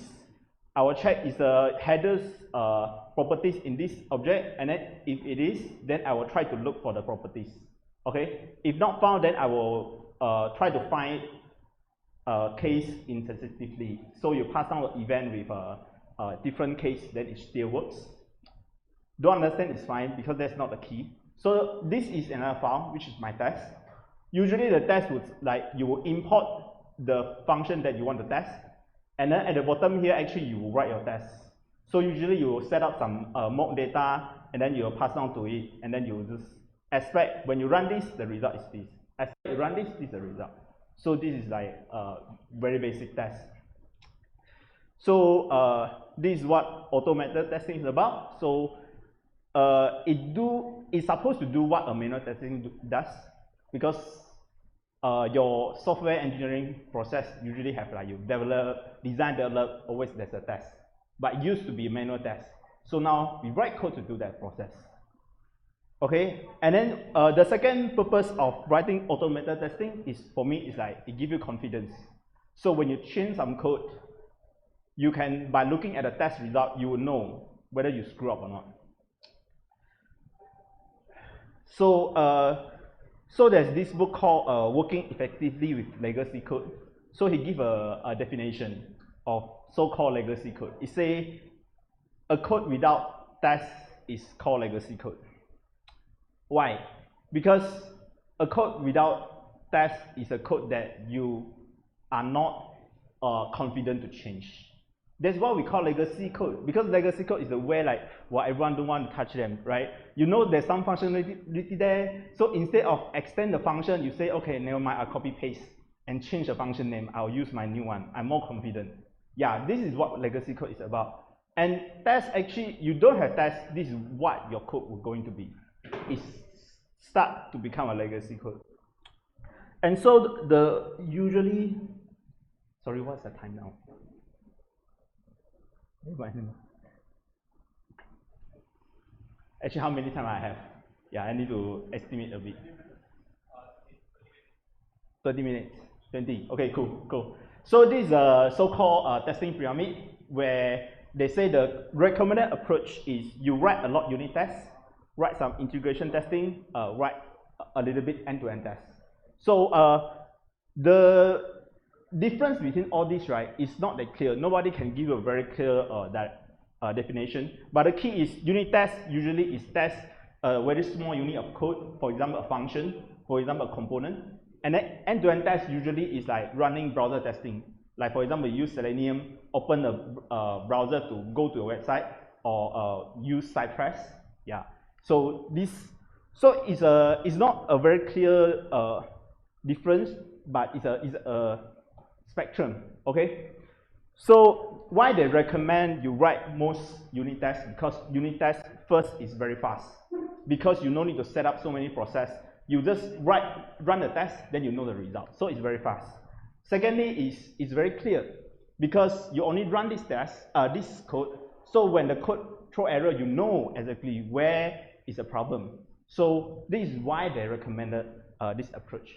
Speaker 5: I will check is the headers properties in this object, and then if it is, then I will try to look for the properties. Okay, if not found, then I will try to find case insensitively. So you pass down the event with a different case, then it still works. Don't understand is fine because that's not the key. So this is another file, which is my test. Usually the test would like you will import the function that you want to test, and then at the bottom here actually you will write your test. So usually you will set up some mock data, and then you will pass down to it, and then you will just expect when you run this, the result is this. As you run this, this is the result. So this is like a very basic test. So this is what automated testing is about. So it's supposed to do what a manual testing does, because your software engineering process usually have like you design, develop, always there's a test. But it used to be a manual test. So now we write code to do that process. Okay, and then the second purpose of writing automated testing is, for me, is like it gives you confidence. So when you change some code, you can, by looking at the test result, you will know whether you screw up or not. So there's this book called Working Effectively with Legacy Code. So he gives a definition of so-called legacy code. It says a code without tests is called legacy code. Why? Because a code without tests is a code that you are not confident to change. That's what we call legacy code, because legacy code is the way like, well, everyone don't want to touch them, right? You know there's some functionality there, so instead of extend the function, you say, okay, never mind, I'll copy paste and change the function name, I'll use my new one, I'm more confident. Yeah, this is what legacy code is about. And tests, actually, you don't have tests, this is what your code is going to be. It's start to become a legacy code. And so usually, sorry, what's the time now? Actually, how many time I have? Yeah, I need to estimate a bit. 30 minutes, 20. Okay, cool. So this is a so-called testing pyramid, where they say the recommended approach is you write a lot unit tests, write some integration testing, write a little bit end-to-end tests. So the difference between all these, right, is not that clear. Nobody can give a very clear definition. But the key is unit test usually is test a very small unit of code, for example, a function, for example, a component. And then end-to-end test usually is like running browser testing. Like for example, you use Selenium, open a browser to go to a website, or use Cypress. Yeah. So it's not a very clear difference, but it's a spectrum. Okay. So why they recommend you write most unit tests? Because unit tests first is very fast. Because you don't need to set up so many processes. You just run the test, then you know the result. So it's very fast. Secondly, it's very clear because you only run this test, this code. So when the code throw error, you know exactly where is the problem. So this is why they recommended this approach.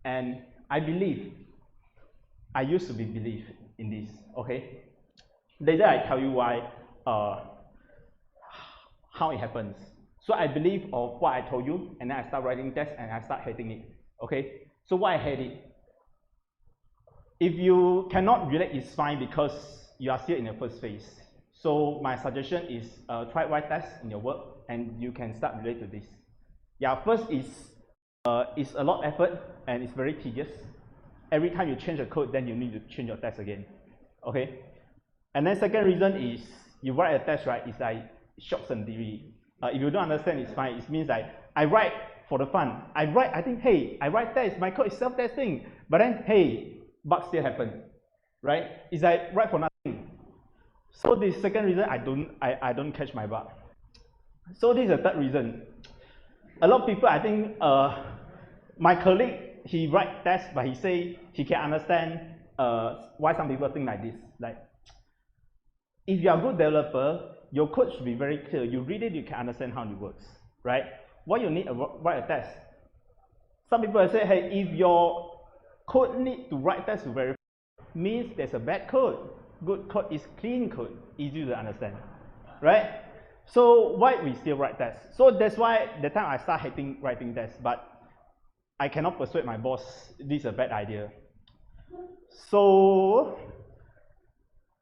Speaker 5: And I used to believe in this. Okay. Later I tell you why, how it happens. So I believe of what I told you, and then I start writing tests, and I start hating it. Okay. So why I hate it? If you cannot relate, it's fine because you are still in the first phase. So my suggestion is try write tests in your work, and you can start relate to this. Yeah, first is it's a lot of effort and it's very tedious. Every time you change the code, then you need to change your test again. Okay. And then second reason is you write a test, right? It's like short and theory. If you don't understand, it's fine. It means like I write for the fun. I think, hey, I write tests. My code is self-testing. But then, hey, bugs still happen, right? It's like write for nothing. So the second reason I don't catch my bug. So this is the third reason. A lot of people, I think, my colleague, he write tests, but he say he can understand why some people think like this. Like, if you are a good developer, your code should be very clear. You read it, you can understand how it works, right? What you need to write a test. Some people say, hey, if your code need to write tests to verify, means there's a bad code. Good code is clean code, easy to understand, right? So why we still write tests? So that's why the time I start hating writing tests, but I cannot persuade my boss this is a bad idea. So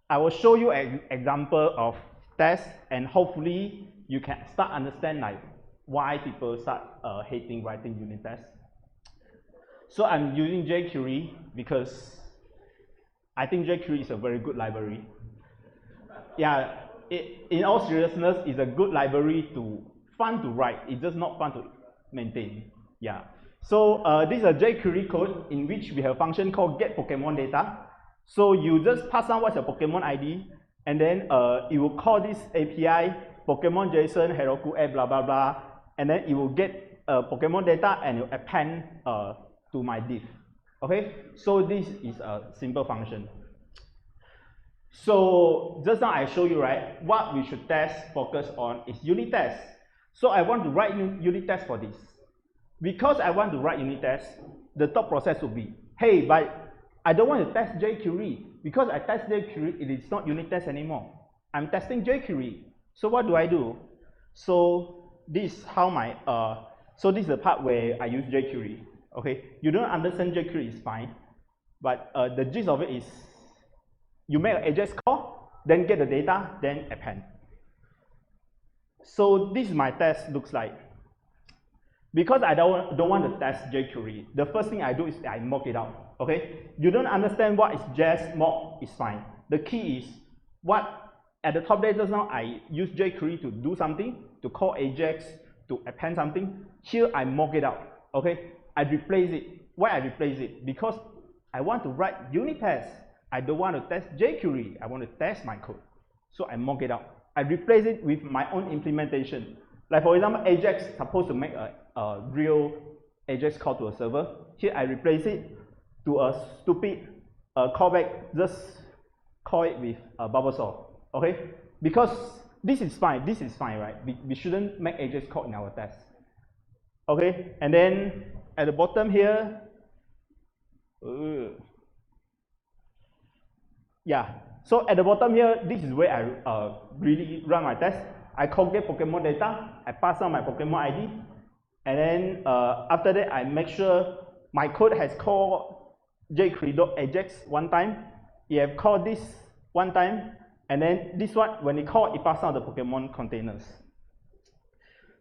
Speaker 5: I will show you an example of tests, and hopefully you can start understand like why people start hating writing unit tests. So I'm using jQuery because I think jQuery is a very good library. Yeah, in all seriousness, it's a good library fun to write. It's just not fun to maintain. Yeah. So this is a jQuery code in which we have a function called get Pokemon data. So you just pass on what's your Pokemon ID, and then it will call this API Pokemon JSON Heroku app blah blah blah, and then it will get Pokemon data and it will append to my div. Okay, so this is a simple function. So just now I show you, right, what we should focus on is unit tests. So I want to write unit tests for this. Because I want to write unit tests, the thought process would be, hey, but I don't want to test jQuery. Because I test jQuery, it is not unit test anymore. I'm testing jQuery. So what do? So this is how my, so this is the part where I use jQuery. Okay, you don't understand jQuery is fine, but the gist of it is, you make an AJAX call, then get the data, then append. So this is my test looks like. Because I don't want to test jQuery, the first thing I do is I mock it out. Okay, you don't understand what is JS mock is fine. The key is what at the top there just now I use jQuery to do something, to call AJAX, to append something. Here I mock it out. Okay, I replace it. Why I replace it? Because I want to write unit tests. I don't want to test jQuery. I want to test my code. So I mock it out. I replace it with my own implementation. Like for example, AJAX is supposed to make a real AJAX call to a server. Here I replace it to a stupid callback. Just call it with a bubble saw. Okay? Because this is fine, right? We shouldn't make AJAX call in our test. Okay? And then at the bottom here, yeah. So at the bottom here, this is where I really run my test. I call get Pokemon data, I pass on my Pokemon ID, and then after that, I make sure my code has called jQuery.ajax one time. You have called this one time, and then this one, when it called, it passes on the Pokemon containers.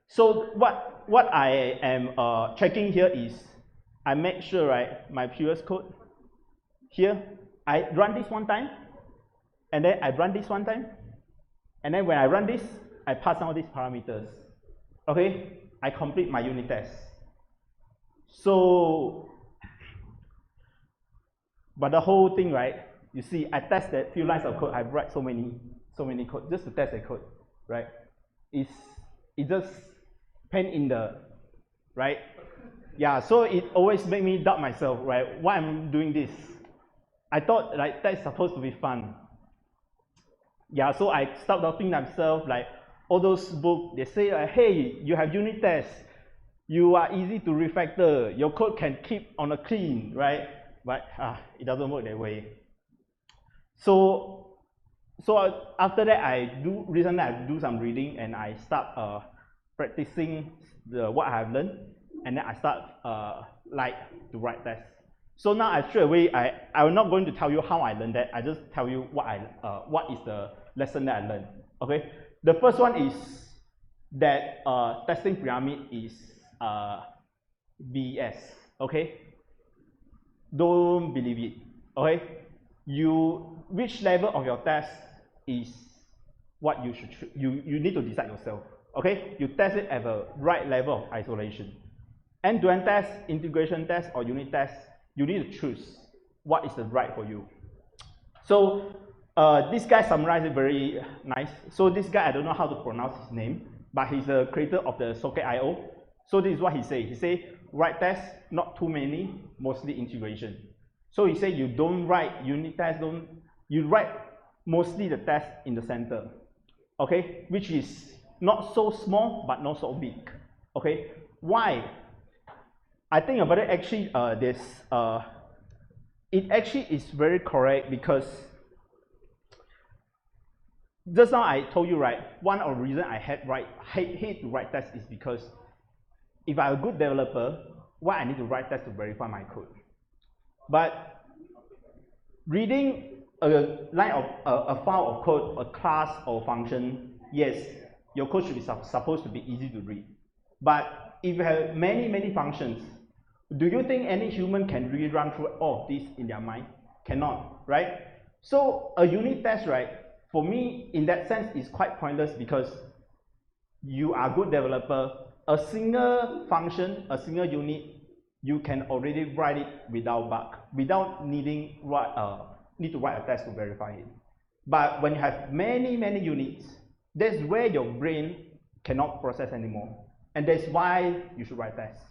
Speaker 5: So what I am checking here is I make sure, right, my previous code here, I run this one time, and then I run this one time, and then when I run this, I pass all these parameters. Okay, I complete my unit test. So, but the whole thing, right? You see, I tested few lines of code. I write so many code just to test the code, right? It just pain in the, right? Yeah. So it always make me doubt myself, right? Why I'm doing this? I thought like that's supposed to be fun. Yeah. So I stopped doubting myself. Like all those books, they say, hey, you have unit tests. You are easy to refactor. Your code can keep on a clean, right? But it doesn't work that way. So after that, recently I do some reading and I start practicing what I have learned, and then I start like to write tests. So now I straight away I'm not going to tell you how I learned that. I just tell you what is the lesson that I learned. Okay, the first one is that testing pyramid is BS. Okay, don't believe it. Okay, which level of your test is what you should you need to decide yourself. Okay, you test it at the right level of isolation. End-to-end test, integration test, or unit test, you need to choose what is the right for you. So this guy summarized it very nice. So this guy, I don't know how to pronounce his name, but he's the creator of the Socket.io. So this is what he said. He said, write tests, not too many, mostly integration. So he said you don't write unit tests, you write mostly the test in the center, okay, which is not so small but not so big. Okay, why? I think about it, actually it actually is very correct, because just now I told you, right, one of the reasons I hate to write tests is because if I'm a good developer, why I need to write tests to verify my code? But reading a line of a file of code, a class or function, yes, your code should be supposed to be easy to read. But if you have many functions, do you think any human can really run through all of this in their mind? Cannot, right? So a unit test, right, for me in that sense is quite pointless, because you are a good developer, a single function, a single unit, you can already write it without bug, without needing need to write a test to verify it. But when you have many units, that's where your brain cannot process anymore. And that's why you should write tests.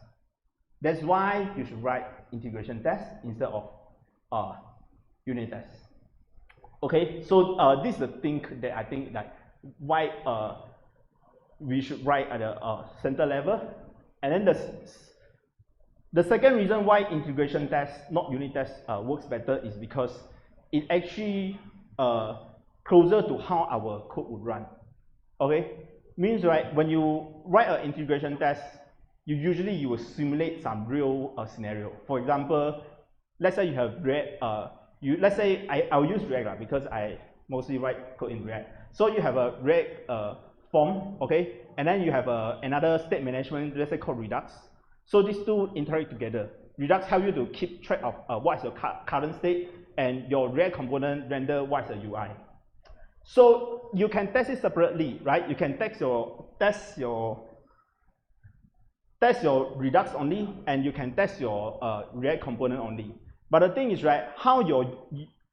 Speaker 5: That's why you should write integration tests instead of unit tests. Okay, so this is the thing that I think that why we should write at the center level. And then the second reason why integration tests, not unit tests, works better is because it actually closer to how our code would run. Okay, means, right, when you write an integration test, you will simulate some real scenario. For example, let's say you have React. Let's say I'll use React because I mostly write code in React. So you have a React form, okay, and then you have another state management, let's say called Redux. So these two interact together. Redux helps you to keep track of what is your current state, and your React component render what is the UI. So you can test it separately, right? You can test your Redux only, and you can test your React component only. But the thing is, right, how your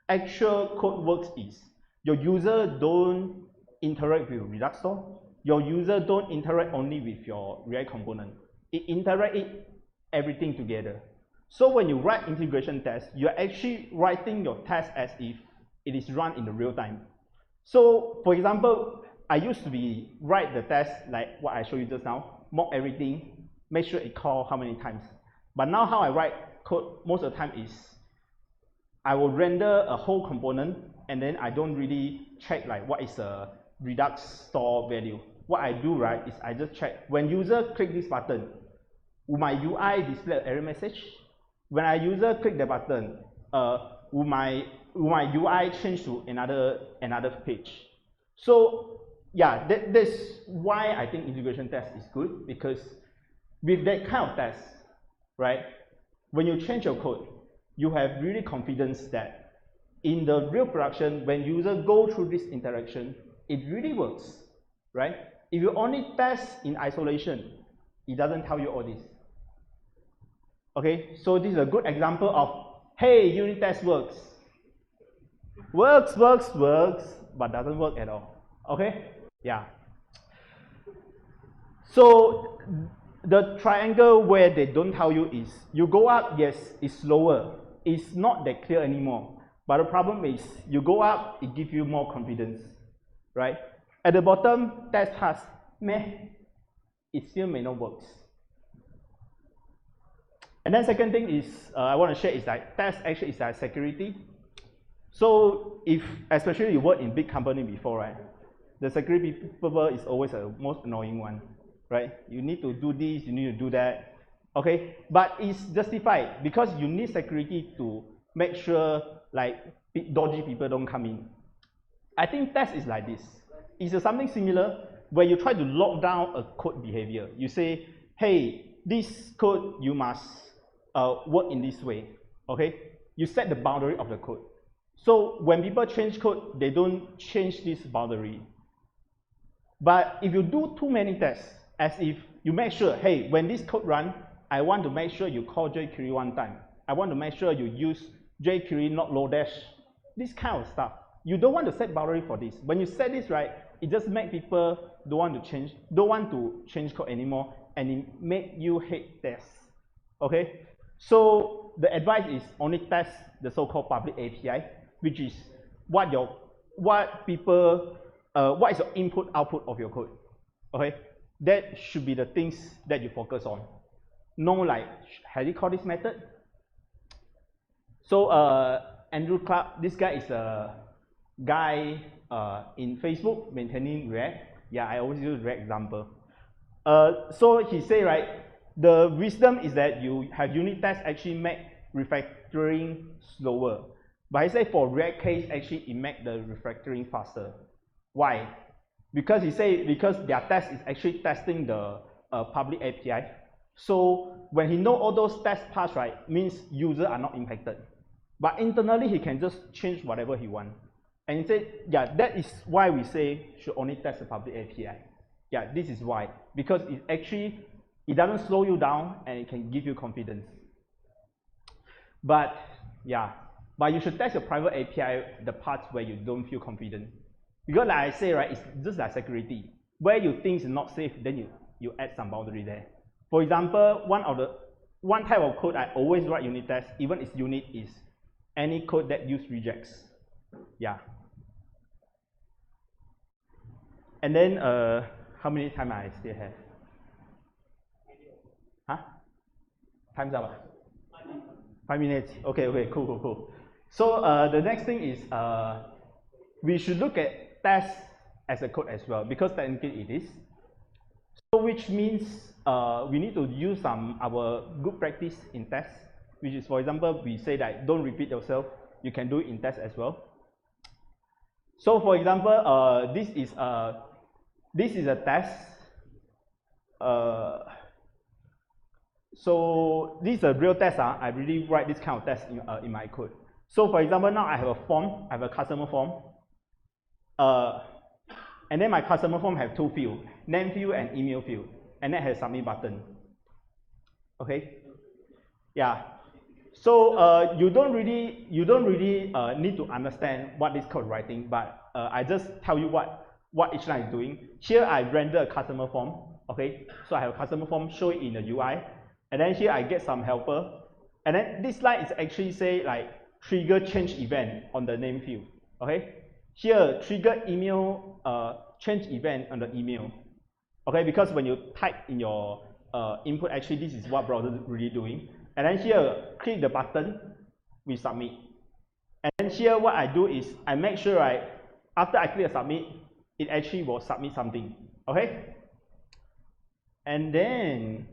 Speaker 5: actual code works is your user don't interact with Redux store. Your user don't interact only with your React component. It interacts everything together. So when you write integration tests, you're actually writing your test as if it is run in the real time. So for example, I used to write the test like what I showed you just now, mock everything, make sure it calls how many times. But now how I write code most of the time is I will render a whole component, and then I don't really check like what is a Redux store value. What I do, right, is I just check when user click this button, will my UI display an error message? When a user click the button, will my UI change to another page? So yeah, that's why I think integration test is good, because with that kind of test, right, when you change your code, you have really confidence that in the real production, when user go through this interaction, it really works, right? If you only test in isolation, it doesn't tell you all this. Okay, so this is a good example of, hey, unit test works. Works, but doesn't work at all. Okay, yeah. So the triangle where they don't tell you is, you go up, yes, it's slower. It's not that clear anymore. But the problem is, you go up, it gives you more confidence, right? At the bottom, test pass, meh, it still may not work. And then second thing is, I want to share is that test actually is like security. So if, especially you work in big company before, right? The security people is always the most annoying one, right? You need to do this, you need to do that, okay? But it's justified because you need security to make sure like dodgy people don't come in. I think test is like this. It's something similar where you try to lock down a code behavior. You say, hey, this code you must work in this way, okay? You set the boundary of the code. So when people change code, they don't change this boundary. But if you do too many tests, as if you make sure, hey, when this code runs, I want to make sure you call jQuery one time. I want to make sure you use jQuery, not Lodash. This kind of stuff. You don't want to set boundary for this. When you set this right, it just makes people don't want to change code anymore, and it make you hate tests. Okay? So the advice is only test the so-called public API, which is what is your input output of your code. Okay, that should be the things that you focus on. No, like, have you called this method? So Andrew Clark, this guy is a guy in Facebook maintaining React. Yeah, I always use React example. So he say, right, the wisdom is that you have unit tests actually make refactoring slower. But I say for React case, actually it make the refactoring faster. Why? Because he say because their test is actually testing the public API. So when he know all those tests pass, right, means users are not impacted. But internally he can just change whatever he wants. And he said, yeah, that is why we say should only test the public API. Yeah, this is why. Because it doesn't slow you down and it can give you confidence. But yeah, but you should test your private API the parts where you don't feel confident. Because like I say, right, it's just like security. Where you think is not safe, then you add some boundary there. For example, one type of code I always write unit test, even its unit, is any code that use regex. Yeah. And then how many time I still have? Huh? Time's up. 5 minutes. Okay, cool. So the next thing is we should look at tests as a code as well, because technically it is. So which means we need to use our good practice in tests, which is, for example, we say that don't repeat yourself. You can do it in tests as well. So for example, this is a test. So this is a real test. I really write this kind of test in my code. So for example, now I have a form. I have a customer form. And then my customer form have two fields, name field and email field, and that has submit button. Okay. Yeah. So you don't really need to understand what this code writing, but I just tell you what each line is doing. Here I render a customer form. Okay. So I have a customer form, show it in the UI. And then here I get some helper, and then this line is actually say like trigger change event on the name field. Okay, here trigger email change event on the email. Okay, because when you type in your input, actually this is what browser is really doing. And then here click the button, we submit. And then here what I do is I make sure right after I click submit, it actually will submit something. Okay, and then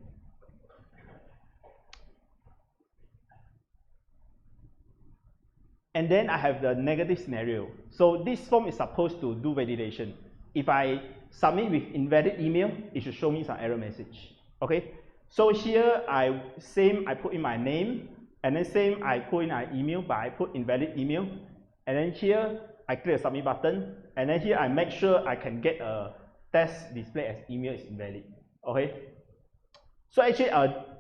Speaker 5: I have the negative scenario. So this form is supposed to do validation. If I submit with invalid email, it should show me some error message. Okay. So here I put in my name, and then same I put in my email, but I put invalid email, and then here I click the submit button, and then here I make sure I can get a test display as email is invalid. Okay. So actually,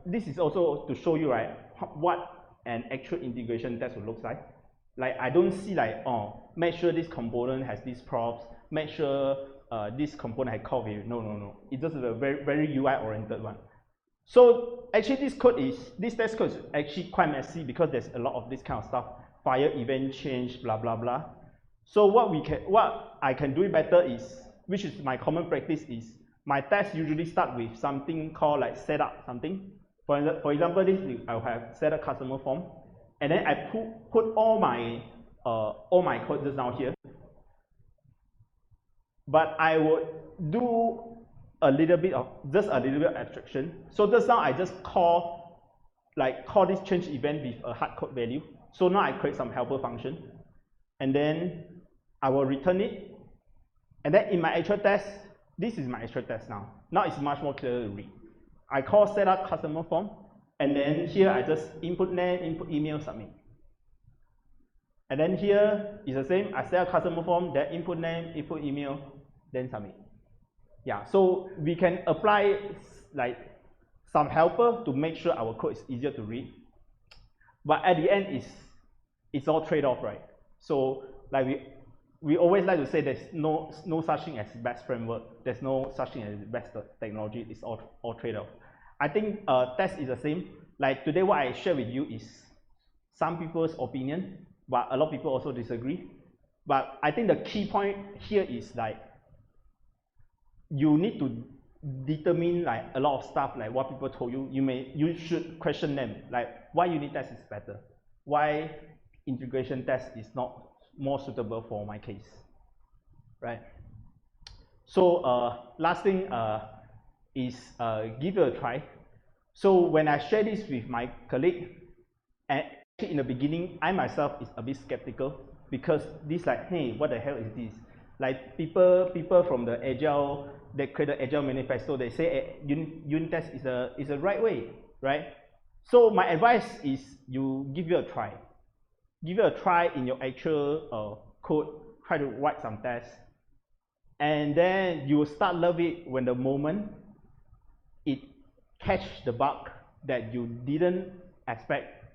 Speaker 5: this is also to show you, right, what an actual integration test will look like. Like I don't see like, oh, make sure this component has these props, make sure this component has call value. No. It's just a very UI oriented one. So actually, this test code is actually quite messy because there's a lot of this kind of stuff, fire event change, blah blah blah. So what I can do it better is, which is my common practice, is my tests usually start with something called like setup something. For example, this I'll have setup customer form, and then I put all my code just now here. But I would do a little bit of abstraction. So just now I just call this change event with a hard code value. So now I create some helper function, and then I will return it. And then in my actual test, this is my actual test now. Now it's much more clear to read. I call setup customer form, and then here I just input name, input email, submit. And then here is the same. I set up customer form, then input name, input email, then submit. Yeah, so we can apply like some helper to make sure our code is easier to read. But at the end, it's all trade-off, right? So like we always like to say there's no such thing as best framework. There's no such thing as best technology. It's all trade-off. I think test is the same. Like today, what I share with you is some people's opinion, but a lot of people also disagree. But I think the key point here is like you need to determine like a lot of stuff, like what people told you. You should question them, like why unit test is better, why integration test is not more suitable for my case, right? So last thing is give it a try. So when I share this with my colleague, and actually in the beginning, I myself is a bit skeptical because this like, hey, what the hell is this? Like people from the Agile, they create the Agile manifesto, they say unit test is a right way, right? So my advice is you give it a try. Give it a try in your actual code, try to write some tests, and then you will start love it when the moment it catch the bug that you didn't expect.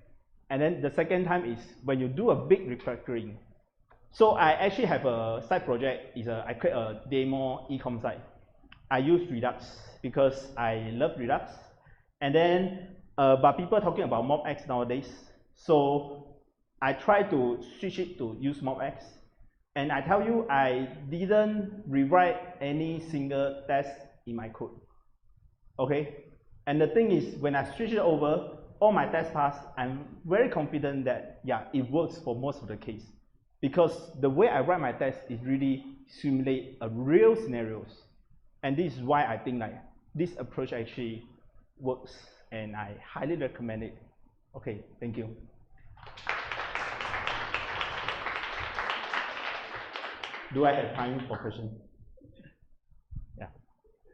Speaker 5: And then the second time is when you do a big refactoring. So I actually have a side project, I create a demo e-com site. I use Redux because I love Redux. And then, but people are talking about MobX nowadays. So I try to switch it to use MobX. And I tell you, I didn't rewrite any single test in my code. Okay? And the thing is, when I switch it over, all my tests pass, I'm very confident that, yeah, it works for most of the case. Because the way I write my test is really simulate a real scenarios. And this is why I think like this approach actually works, and I highly recommend it. Okay, thank you. Do I have time for questions? Yeah,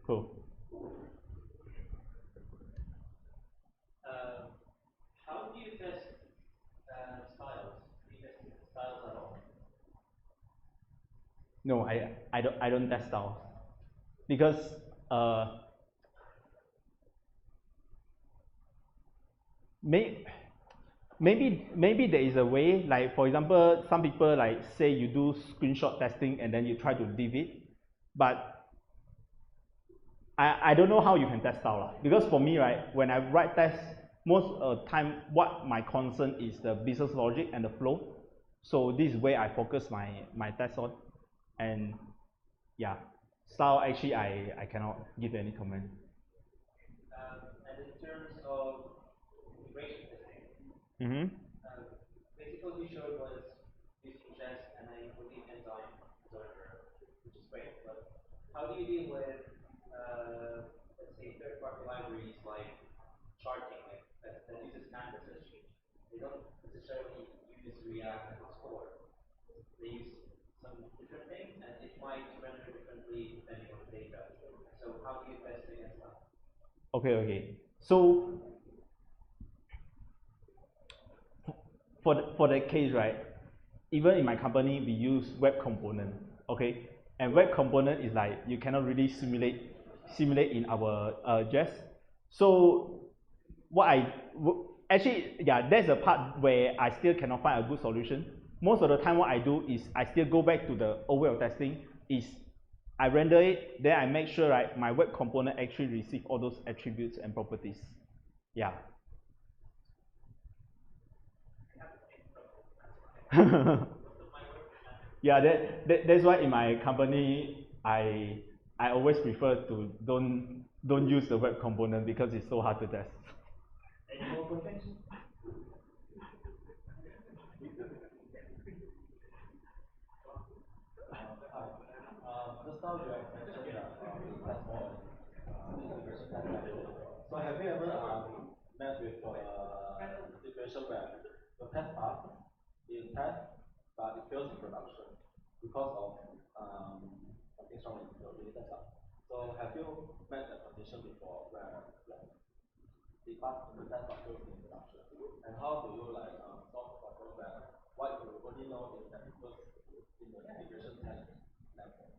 Speaker 5: cool.
Speaker 3: How do you test styles? Do you test styles at all?
Speaker 5: No, I don't test styles because maybe there is a way, like for example, some people like say you do screenshot testing and then you try to div it, but I don't know how you can test style, because for me, right, when I write tests, most of the time what my concern is the business logic and the flow. So this is where I focus my test on. And yeah, style actually I cannot give any comment.
Speaker 3: And in terms of integration testing, basically what you showed was using Jest and I believe enzyme observer, which is great. But how do you deal with, let's say, third-party libraries like charting, like that uses canvas as change? They don't necessarily use React as its core. They use some different things, and it might render differently depending on the data. So how do you test against that?
Speaker 5: Okay. So for that case, right, even in my company, we use web component, okay? And web component is like, you cannot really simulate in our JS. So actually, yeah, that's the part where I still cannot find a good solution. Most of the time, what I do is I still go back to the old way of testing, is I render it, then I make sure, right, my web component actually receive all those attributes and properties. Yeah. Yeah, that's why in my company I always prefer to don't use the web component because it's so hard to test.
Speaker 1: Any more questions?
Speaker 4: Just now you have mentioned that you test more on the integration test level. So have you ever met with a situation where your test passes in test, but it fails in production because of something wrong in your unit test? So have you met that condition before where like, it passes in the test but fails in production? And how do you like solve the problem where what you only know is that it was in the integration test level?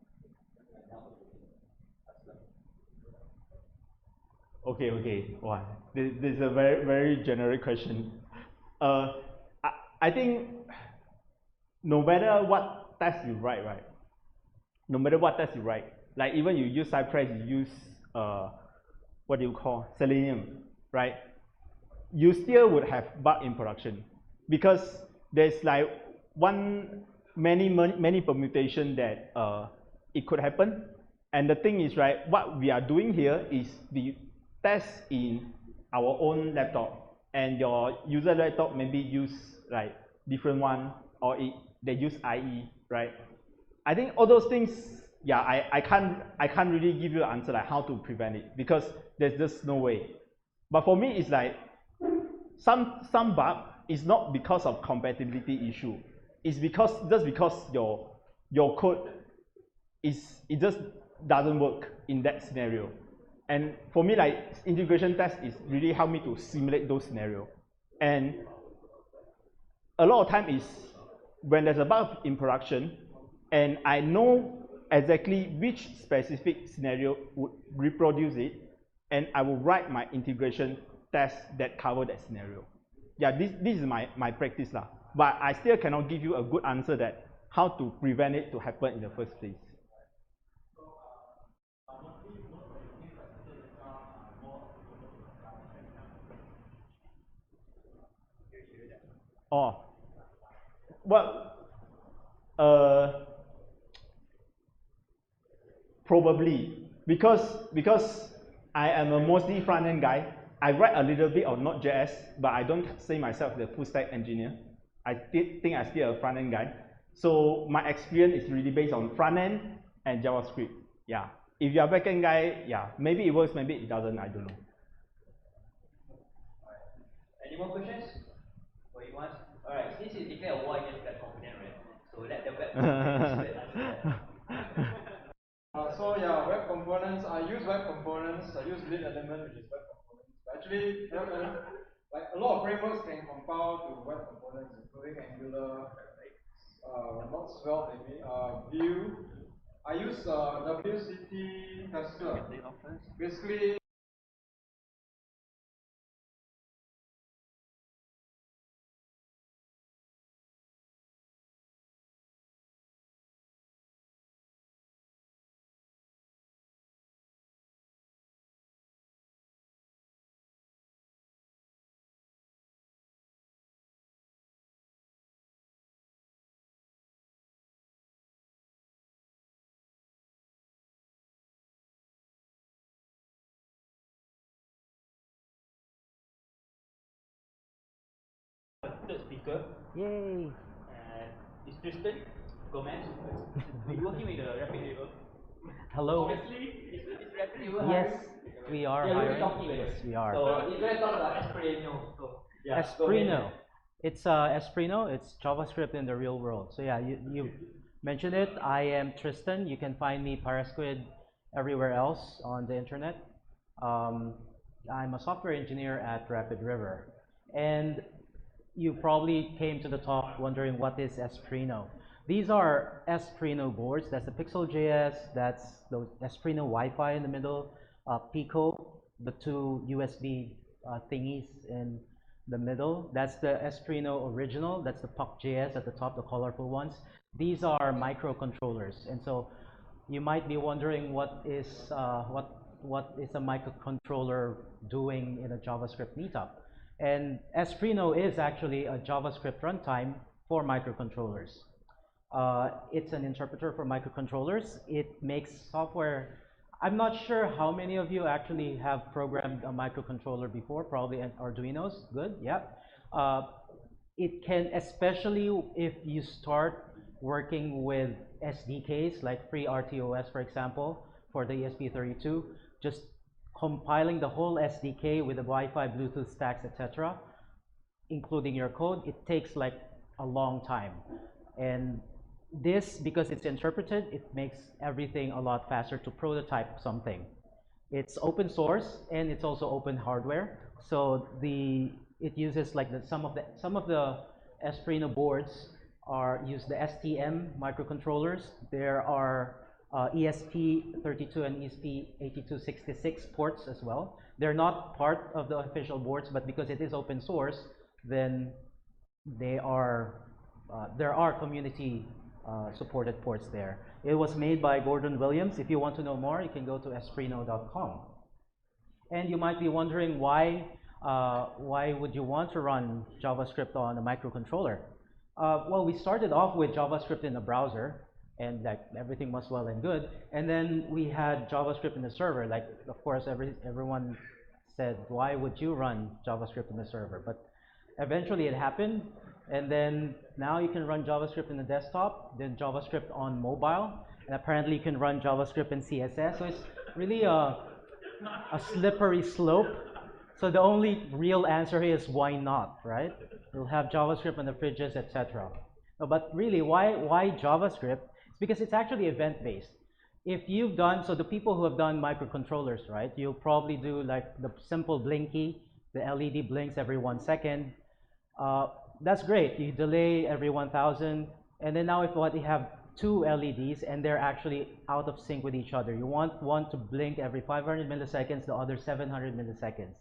Speaker 5: Okay. Wow, this is a very generic question. Uh, I think no matter what test you write, right? No matter what test you write, like even you use Cypress, you use what do you call Selenium, right? You still would have bug in production because there's like many permutation that it could happen. And the thing is, right, what we are doing here is the test in our own laptop, and your user laptop maybe use like different one, or they use IE, right? I think all those things, yeah, I can't really give you an answer like how to prevent it because there's just no way. But for me, it's like some bug is not because of compatibility issue. It's just because your code it just doesn't work in that scenario. And for me, like integration test is really help me to simulate those scenarios. And a lot of time is when there's a bug in production and I know exactly which specific scenario would reproduce it, and I will write my integration test that cover that scenario. Yeah, this is my practice lah. But I still cannot give you a good answer that how to prevent it to happen in the first place. Oh, well, uh, probably because I am a mostly front end guy. I write a little bit of Node.js, but I don't say myself the full stack engineer. I think I still a front end guy. So my experience is really based on front end and JavaScript. Yeah. If you're a back end guy, yeah, maybe it works, maybe it doesn't. I don't know.
Speaker 1: Any more questions? Going once? Alright, since you declare a war against that component, right? So let the web component answer that.
Speaker 2: So yeah, web components. I use web components. I use lead element, which is web components. But actually, like a lot of frameworks can compile to web components, including Angular, not Svelte maybe, Vue. I use WCT tester. Basically,
Speaker 1: Third speaker.
Speaker 6: Yay!
Speaker 1: Is Tristan Gomez. We're working with the Rapid River.
Speaker 6: Hello.
Speaker 1: Obviously, is Rapid River
Speaker 6: Yes,
Speaker 1: hiring?
Speaker 6: we are
Speaker 1: Yeah, we're
Speaker 6: hiring.
Speaker 1: talking with
Speaker 6: Yes,
Speaker 1: them.
Speaker 6: we are.
Speaker 1: So he's going to talk about Esprino. So yeah, go
Speaker 6: Esprino.
Speaker 1: ahead.
Speaker 6: It's Esprino. It's JavaScript in the real world. So yeah, you mentioned it. I am Tristan. You can find me Parasquid everywhere else on the internet. Um, I'm a software engineer at Rapid River. And you probably came to the talk wondering what is Esprino. These are Esprino boards. That's the Pixel.js, that's the Esprino Wi-Fi in the middle, Pico, the two USB thingies in the middle. That's the Esprino original. That's the Puck.js at the top, the colorful ones. These are microcontrollers. And so you might be wondering what is a microcontroller doing in a JavaScript meetup. And Esprino is actually a JavaScript runtime for microcontrollers. It's an interpreter for microcontrollers. It makes software. I'm not sure how many of you actually have programmed a microcontroller before, probably Arduinos. Good, yeah. Uh, it can, especially if you start working with SDKs like FreeRTOS, for example, for the ESP32, just compiling the whole SDK with the Wi-Fi, Bluetooth stacks, etc., including your code, it takes like a long time. And this, because it's interpreted, it makes everything a lot faster to prototype something. It's open source and it's also open hardware. So it uses like some of the Esprino boards use the STM microcontrollers. There are ESP32 and ESP8266 ports as well. They're not part of the official boards, but because it is open source, then there are community supported ports there. It was made by Gordon Williams. If you want to know more, you can go to esprino.com. And you might be wondering why would you want to run JavaScript on a microcontroller? Well, we started off with JavaScript in the browser, and like everything was well and good. And then we had JavaScript in the server. Like, of course, everyone said, why would you run JavaScript in the server? But eventually it happened, and then now you can run JavaScript in the desktop, then JavaScript on mobile, and apparently you can run JavaScript in CSS. So it's really a slippery slope. So the only real answer here is why not, right? You'll have JavaScript on the fridges, etc. But really, why JavaScript? It's because it's actually event-based. If you've done, so the people who have done microcontrollers, right, you'll probably do like the simple blinky, the LED blinks every 1 second. That's great. You delay every 1,000, and then now if you have two LEDs and they're actually out of sync with each other, you want one to blink every 500 milliseconds, the other 700 milliseconds.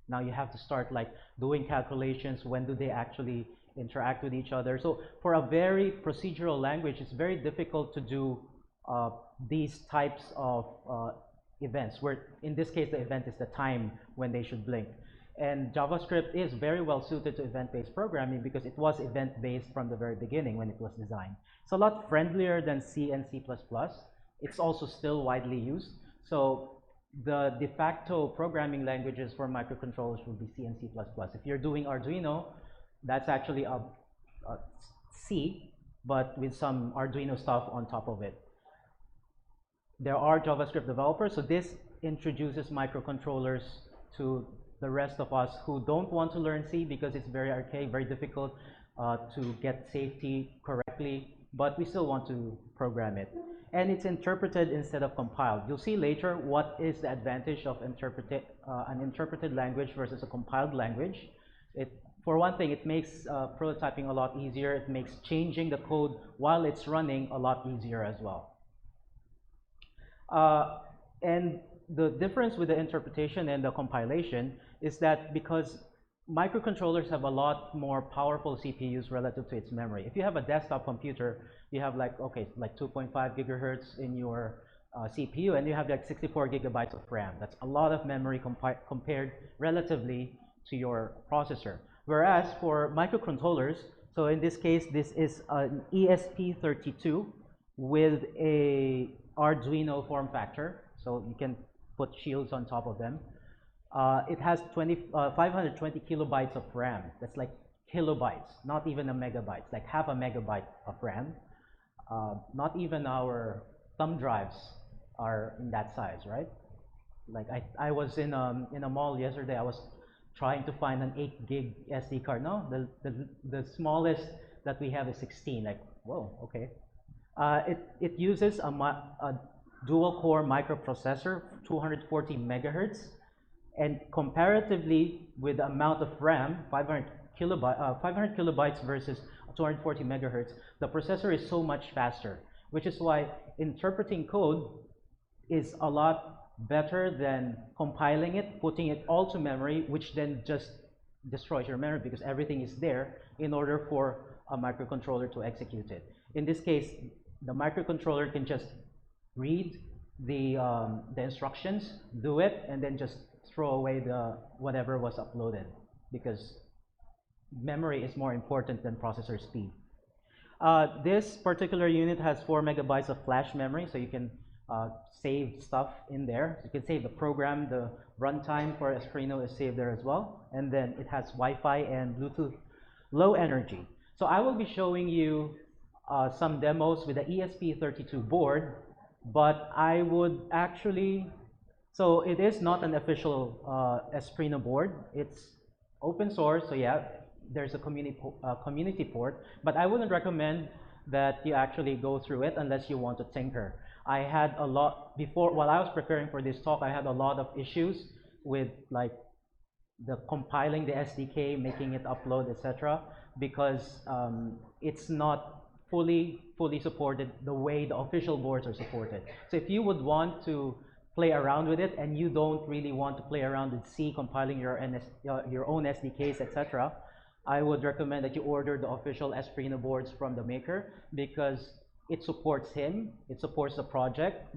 Speaker 6: Now you have to start like doing calculations. When do they actually interact with each other? So for a very procedural language, it's very difficult to do these types of events, where in this case the event is the time when they should blink. And JavaScript is very well suited to event-based programming because it was event-based from the very beginning when it was designed. It's a lot friendlier than C and C++. It's also still widely used. So the de facto programming languages for microcontrollers will be C and C++. If you're doing Arduino, that's actually a C, but with some Arduino stuff on top of it. There are JavaScript developers, so this introduces microcontrollers to the rest of us who don't want to learn C because it's very archaic, very difficult to get safety correctly, but we still want to program it. And it's interpreted instead of compiled. You'll see later what is the advantage of an interpreted language versus a compiled language. For one thing, it makes prototyping a lot easier. It makes changing the code while it's running a lot easier as well. And the difference with the interpretation and the compilation is that because microcontrollers have a lot more powerful CPUs relative to its memory. If you have a desktop computer, you have like 2.5 gigahertz in your CPU, and you have like 64 gigabytes of RAM. That's a lot of memory compared relatively to your processor. Whereas for microcontrollers, so in this case, this is an ESP32 with a Arduino form factor, so you can put shields on top of them. It has 520 kilobytes of RAM. That's like kilobytes, not even a megabyte, like half a megabyte of RAM. Not even our thumb drives are in that size, right? Like I was in a mall yesterday. I was trying to find an 8 gig SD card. No, the smallest that we have is 16. Like, whoa, okay. It uses a dual core microprocessor, 240 megahertz. And comparatively with the amount of RAM, 500 kilobytes versus 240 megahertz, the processor is so much faster, which is why interpreting code is a lot better than compiling it, putting it all to memory, which then just destroys your memory because everything is there in order for a microcontroller to execute it. In this case, the microcontroller can just read the instructions, do it, and then just throw away the whatever was uploaded because memory is more important than processor speed. This particular unit has 4 megabytes of flash memory, so you can save stuff in there. So you can save the program, the runtime for Espruino is saved there as well. And then it has Wi-Fi and Bluetooth low energy. So I will be showing you some demos with the ESP32 board, but I would actually, so it is not an official Espruino board. It's open source, so yeah, there's a community port, but I wouldn't recommend that you actually go through it unless you want to tinker. I had a lot, before, while I was preparing for this talk, I had a lot of issues with like the compiling the SDK, making it upload, etc., because it's not fully supported the way the official boards are supported. So if you would want to play around with it and you don't really want to play around with C, compiling your own SDKs, etc., I would recommend that you order the official Espruino boards from the maker because it supports him, it supports the project.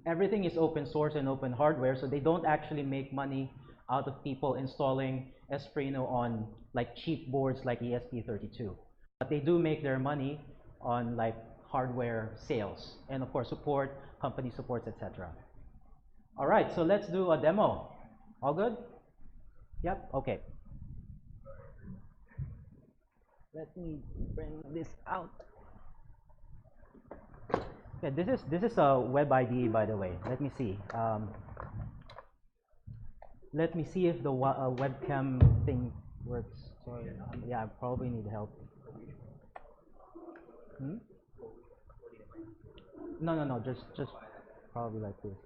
Speaker 6: Everything is open source and open hardware, so they don't actually make money out of people installing Espruino on like cheap boards like ESP32. But they do make their money on like hardware sales and of course support, company supports, etc. All right, so let's do a demo. All good? Yep, okay. Let me bring this out. Okay, this is a web IDE, by the way. Let me see. Let me see if the webcam thing works. Sorry. Yeah, I probably need help. Hmm? No. Just probably like this.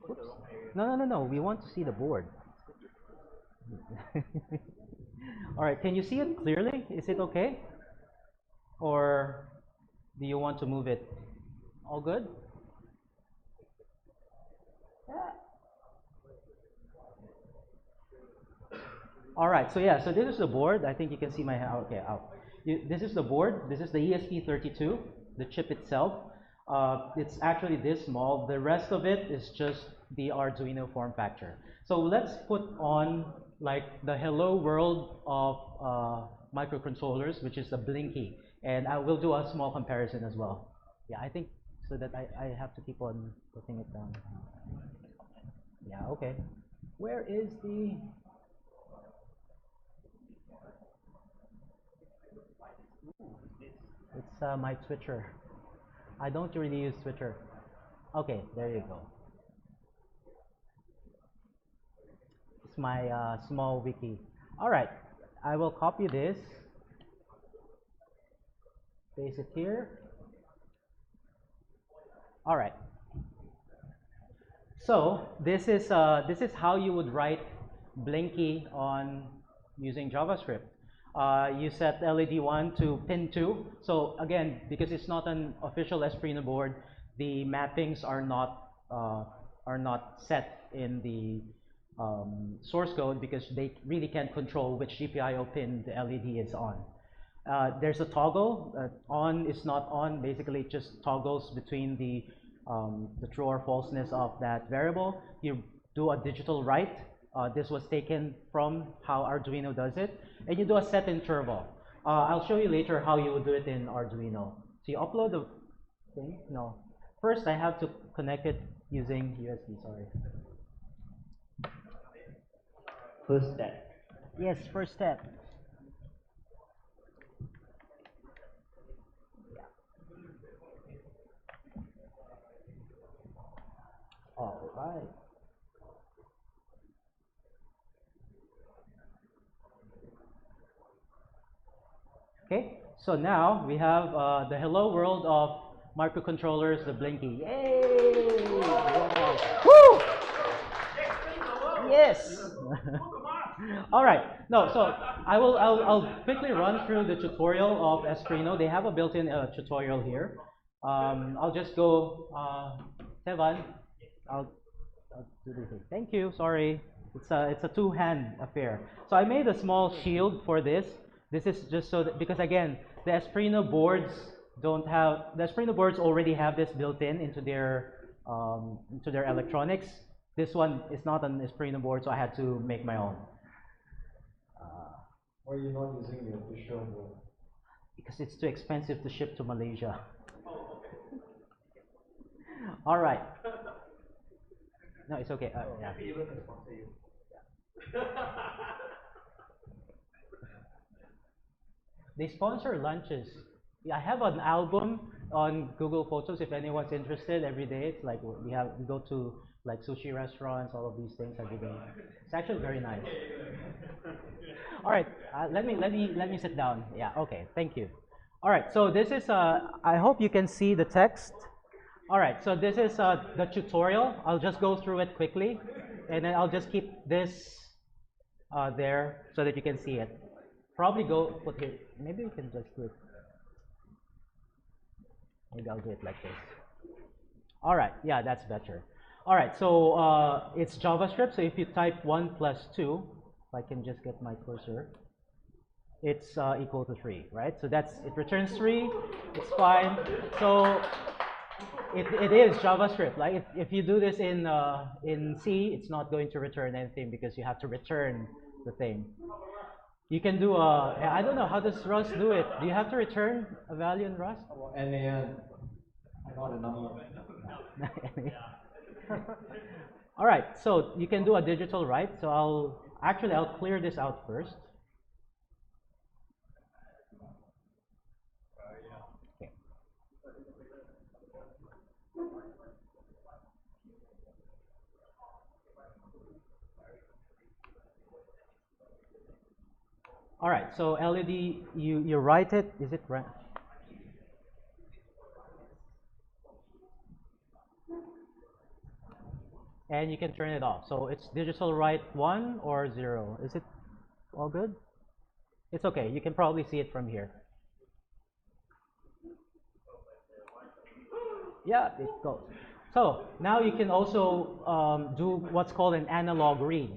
Speaker 6: Oops. No. We want to see the board. All right. Can you see it clearly? Is it okay? Or do you want to move it? All good? All right, so yeah, so this is the board. I think you can see my hand. Okay, out. This is the board. This is the ESP32, the chip itself. It's actually this small. The rest of it is just the Arduino form factor. So let's put on like the hello world of microcontrollers, which is the Blinky. And I will do a small comparison as well. Yeah, I think so that I have to keep on putting it down. Yeah, okay. Where is the... It's my Twitter. I don't really use Twitter. Okay, there you go. It's my small wiki. All right, I will copy this, paste it here. All right. So this is how you would write Blinky on using JavaScript. You set LED 1 to pin 2. So again, because it's not an official Espruino board, the mappings are not set in the source code because they really can't control which GPIO pin the LED is on. There's a toggle. On is not on. Basically, it just toggles between the true or falseness of that variable. You do a digital write. This was taken from how Arduino does it. And you do a set interval. I'll show you later how you would do it in Arduino. So you upload the thing. No. First, I have to connect it using USB, sorry.
Speaker 1: First step.
Speaker 6: Yes, first step. All right. Okay, So now we have the hello world of microcontrollers, the Blinky. Yay! Yeah. Woo! Yes. All right. No, so I'll quickly run through the tutorial of Esprino. They have a built-in tutorial here. I'll just go, Tevan. I'll do the thing. Thank you. Sorry, it's a two-hand affair. So I made a small shield for this. This is just so that, because again, the Esprino boards don't have the Esprino boards already have this built into their electronics. This one is not an Esprino board, so I had to make my own.
Speaker 2: Why are you not using the official board?
Speaker 6: Because it's too expensive to ship to Malaysia. All right. No, it's okay. Yeah. They sponsor lunches. Yeah, I have an album on Google Photos if anyone's interested. Every day, it's like we go to like sushi restaurants, all of these things every day. It's actually very nice. All right, let me sit down. Yeah, okay, thank you. All right, so this is I hope you can see the text. All right, so this is the tutorial. I'll just go through it quickly, and then I'll just keep this there so that you can see it. Probably go put here. Maybe we can just do it. Maybe I'll do it like this. All right, yeah, that's better. All right, so it's JavaScript. So if you type 1 plus 2, if I can just get my cursor, it's equal to 3, right? So it returns 3. It's fine. So it is JavaScript. Like if you do this in C, it's not going to return anything because you have to return the thing. You can do I don't know, how does Rust do it? Do you have to return a value in Rust?
Speaker 2: NAN, not a number.
Speaker 6: All right, so you can do a digital write. So I'll clear this out first. Okay. All right, so LED, you write it. Is it right? And you can turn it off. So it's digital write 1 or 0. Is it all good? It's okay. You can probably see it from here. Yeah, it goes. So now you can also do what's called an analog read.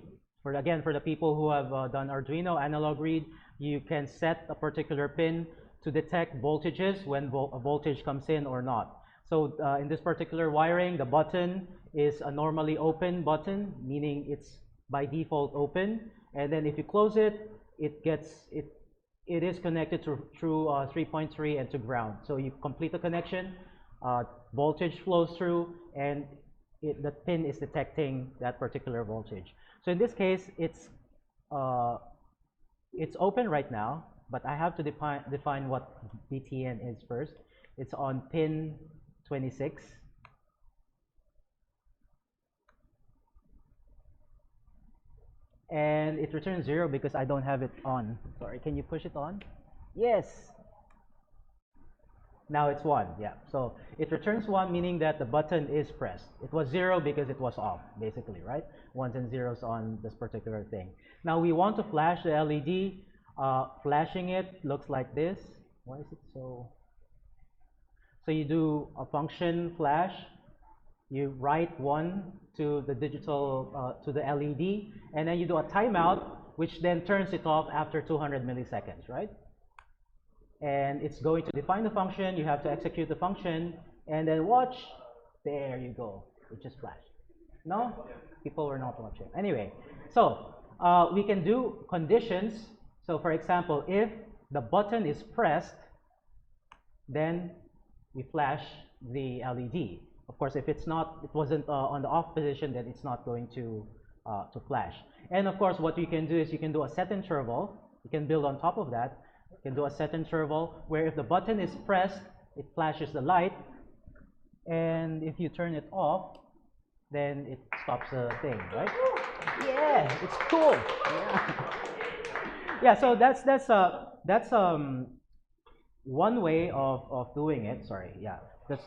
Speaker 6: For the people who have done Arduino analog read, you can set a particular pin to detect voltages when a voltage comes in or not. So in this particular wiring, the button is a normally open button, meaning it's by default open. And then if you close it, it is connected through 3.3 and to ground. So you complete the connection, voltage flows through, and the pin is detecting that particular voltage. So in this case, it's open right now, but I have to define what BTN is first. It's on pin 26. And it returns 0 because I don't have it on. Sorry, can you push it on? Yes. Now it's 1, yeah. So it returns 1, meaning that the button is pressed. It was 0 because it was off, basically, right? 1s and 0s on this particular thing. Now we want to flash the LED. Flashing it looks like this. Why is it so? So you do a function flash. You write 1 to the digital, to the LED, and then you do a timeout, which then turns it off after 200 milliseconds, right? And it's going to define the function. You have to execute the function, and then watch. There you go. It just flashed. No? People were not watching. Anyway, so we can do conditions. So for example, if the button is pressed, then we flash the LED. Of course, if it's not, it wasn't on the off position, then it's not going to flash. And of course, what you can do is you can do a set interval. You can build on top of that. You can do a set interval where if the button is pressed, it flashes the light. And if you turn it off, then it stops the thing, right? Yeah, it's cool. Yeah, yeah, so that's one way of doing it. Sorry, yeah,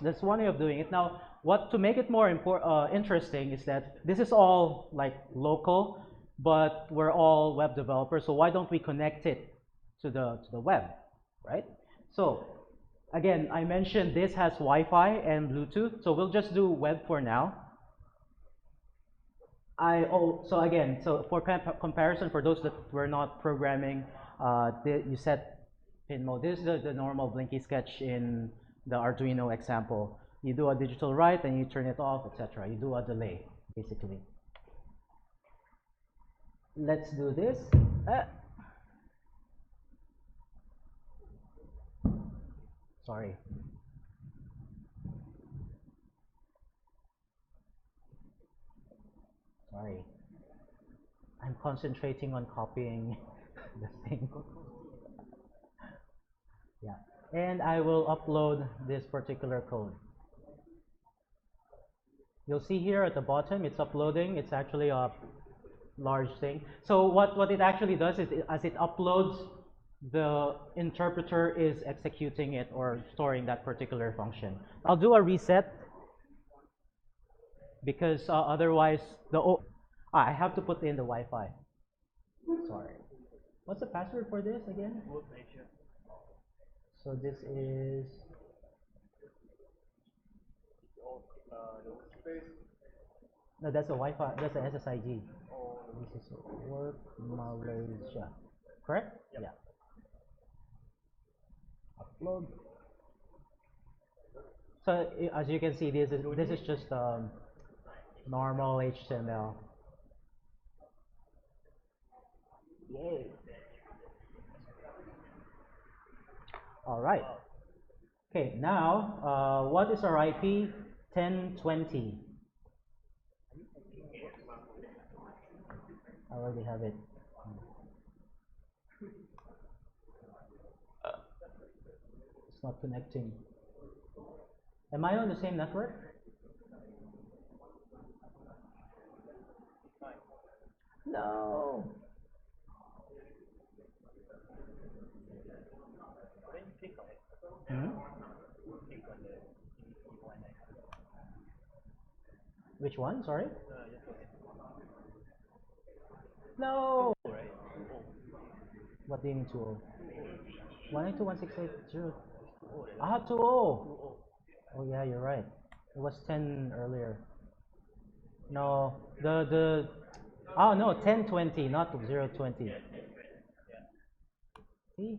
Speaker 6: that's one way of doing it. Now, what to make it more interesting is that this is all like local, but we're all web developers. So why don't we connect it to the web, right? So again, I mentioned this has Wi-Fi and Bluetooth, so we'll just do web for now. So again, so for comparison, for those that were not programming, you set pin mode. This is the normal blinky sketch in the Arduino example. You do a digital write and you turn it off, etc. You do a delay, basically. Let's do this. Sorry. Sorry. I'm concentrating on copying the thing. Yeah. And I will upload this particular code. You'll see here at the bottom, it's uploading. It's actually a large thing. So what it actually does is as it uploads, the interpreter is executing it or storing that particular function. I'll do a reset because otherwise I have to put in the Wi-Fi. Sorry. What's the password for this again? So this is no, that's a Wi-Fi. That's a SSID. This is work Malaysia. Correct? Yep. Yeah. Upload. So as you can see, this is just normal HTML. Yay! All right. Okay. Now, what is our IP? 1020. I already have it. It's not connecting. Am I on the same network? No. Hmm? Which one? Sorry? No. What do you mean 20? 192.168.0. Ah, 20. Oh yeah, you're right. It was 10 earlier. No, oh no, 1020, not 020. See?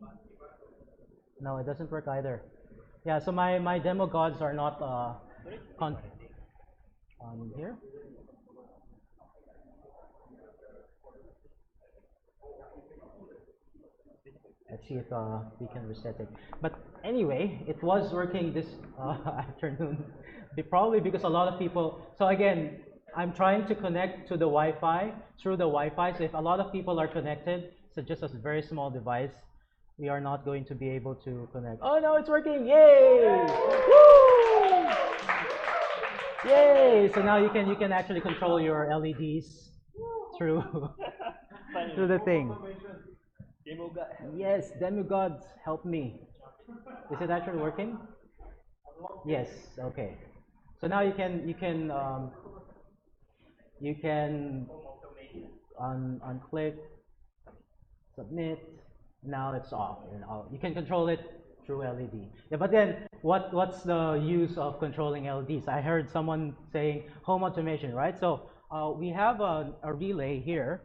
Speaker 6: No, it doesn't work either. Yeah, so my demo gods are not on here. Let's see if we can reset it. But anyway, it was working this afternoon. Probably because a lot of people. So again, I'm trying to connect to the Wi-Fi through the Wi-Fi. So if a lot of people are connected, so just a very small device, we are not going to be able to connect. Oh no, it's working! Yay! Woo! Yay! So now you can actually control your LEDs through through the thing. Yes, demigods, help me. Is it actually working? Yes. Okay. So now you can unclick, submit. Now it's off. And you can control it through LED. Yeah, but then what's the use of controlling LEDs? I heard someone saying home automation, right? So we have a relay here.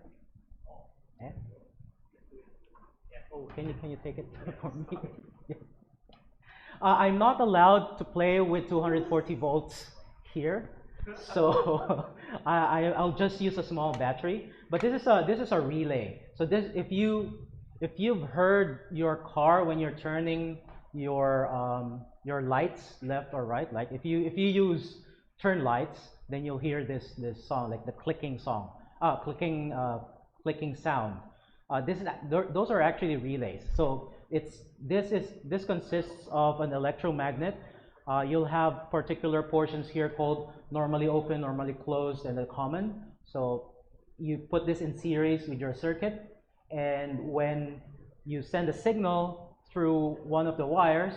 Speaker 6: Yeah. Can you take it for me? I'm not allowed to play with 240 volts here, so I'll just use a small battery. But this is a relay. So this if you've heard your car when you're turning your lights left or right, like if you use turn lights, then you'll hear this song, like the clicking song, clicking sound. Those are actually relays. So this consists of an electromagnet. You'll have particular portions here called normally open, normally closed, and a common. So you put this in series with your circuit, and when you send a signal through one of the wires.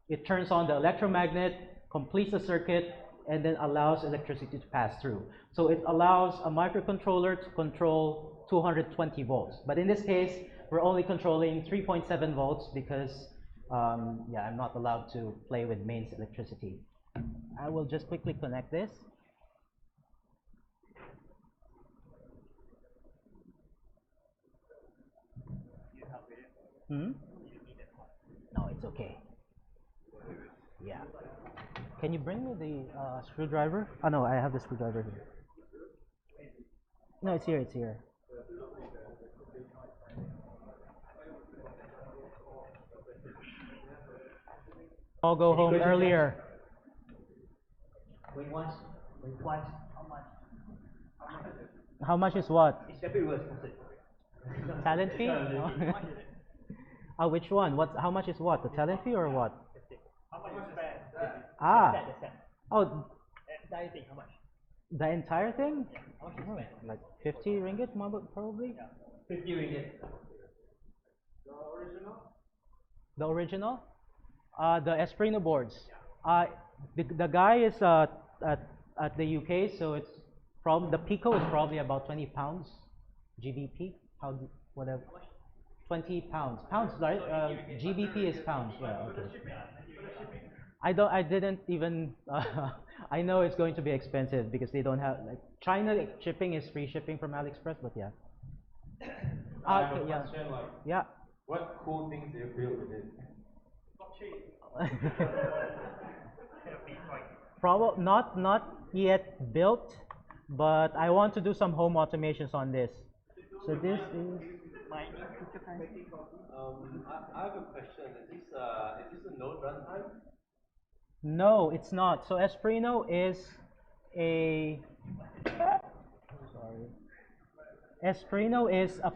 Speaker 6: It turns on the electromagnet, completes the circuit, and then allows electricity to pass through. So it allows a microcontroller to control 220 volts. But in this case, we're only controlling 3.7 volts because yeah, I'm not allowed to play with mains electricity. I will just quickly connect this. Hmm? No, it's okay. Yeah. Can you bring me the screwdriver? Oh no, I have the screwdriver here. No, it's here, it's here. I'll go home earlier.
Speaker 1: Going once, going twice, how much?
Speaker 6: How much is what?
Speaker 1: It's everywhere sponsored.
Speaker 6: Talent fee? Oh, which one? What? How much is what? The talent fee or what?
Speaker 1: How much is that?
Speaker 6: Ah.
Speaker 1: The set.
Speaker 6: Oh,
Speaker 1: Entire thing, how much?
Speaker 6: the entire thing?
Speaker 1: How much is
Speaker 6: Oh,
Speaker 1: that?
Speaker 6: like 50 ringgit probably?
Speaker 1: Yeah. 50 ringgit.
Speaker 6: The original? The Esprino boards. The guy is at the UK, so it's probably the Pico is probably about 20 pounds GBP. Whatever. 20 pounds. Pounds, right? GBP is pounds. Yeah. Okay. I didn't even. I know it's going to be expensive because they don't have like China shipping is free shipping from AliExpress, but yeah.
Speaker 4: I have a
Speaker 6: Okay, yeah.
Speaker 4: question, like,
Speaker 6: Yeah.
Speaker 4: what cool things do you build with it?
Speaker 6: Probably not yet built, but I want to do some home automations on this. So this is
Speaker 4: I have a question. Is this a node runtime?
Speaker 6: no, it's not. So Esprino is a sorry. Esprino is a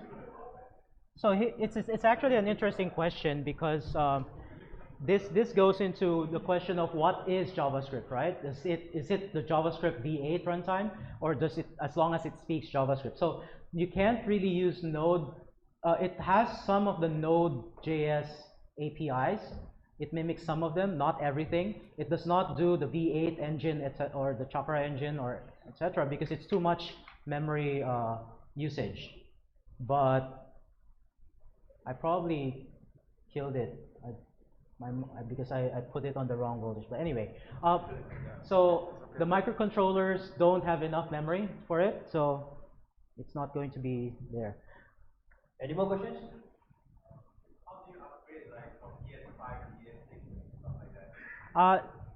Speaker 6: so it's actually an interesting question because this goes into the question of what is JavaScript, right? Is it the JavaScript V8 runtime, or does it, as long as it speaks JavaScript? So you can't really use Node. It has some of the Node.js APIs. It mimics some of them, not everything. It does not do the V8 engine, etc., or the Chopra engine, or etc., because it's too much memory usage. But I probably killed it. Because I put it on the wrong voltage. But anyway, so the microcontrollers don't have enough memory for it, so it's not going to be there.
Speaker 1: Any more questions?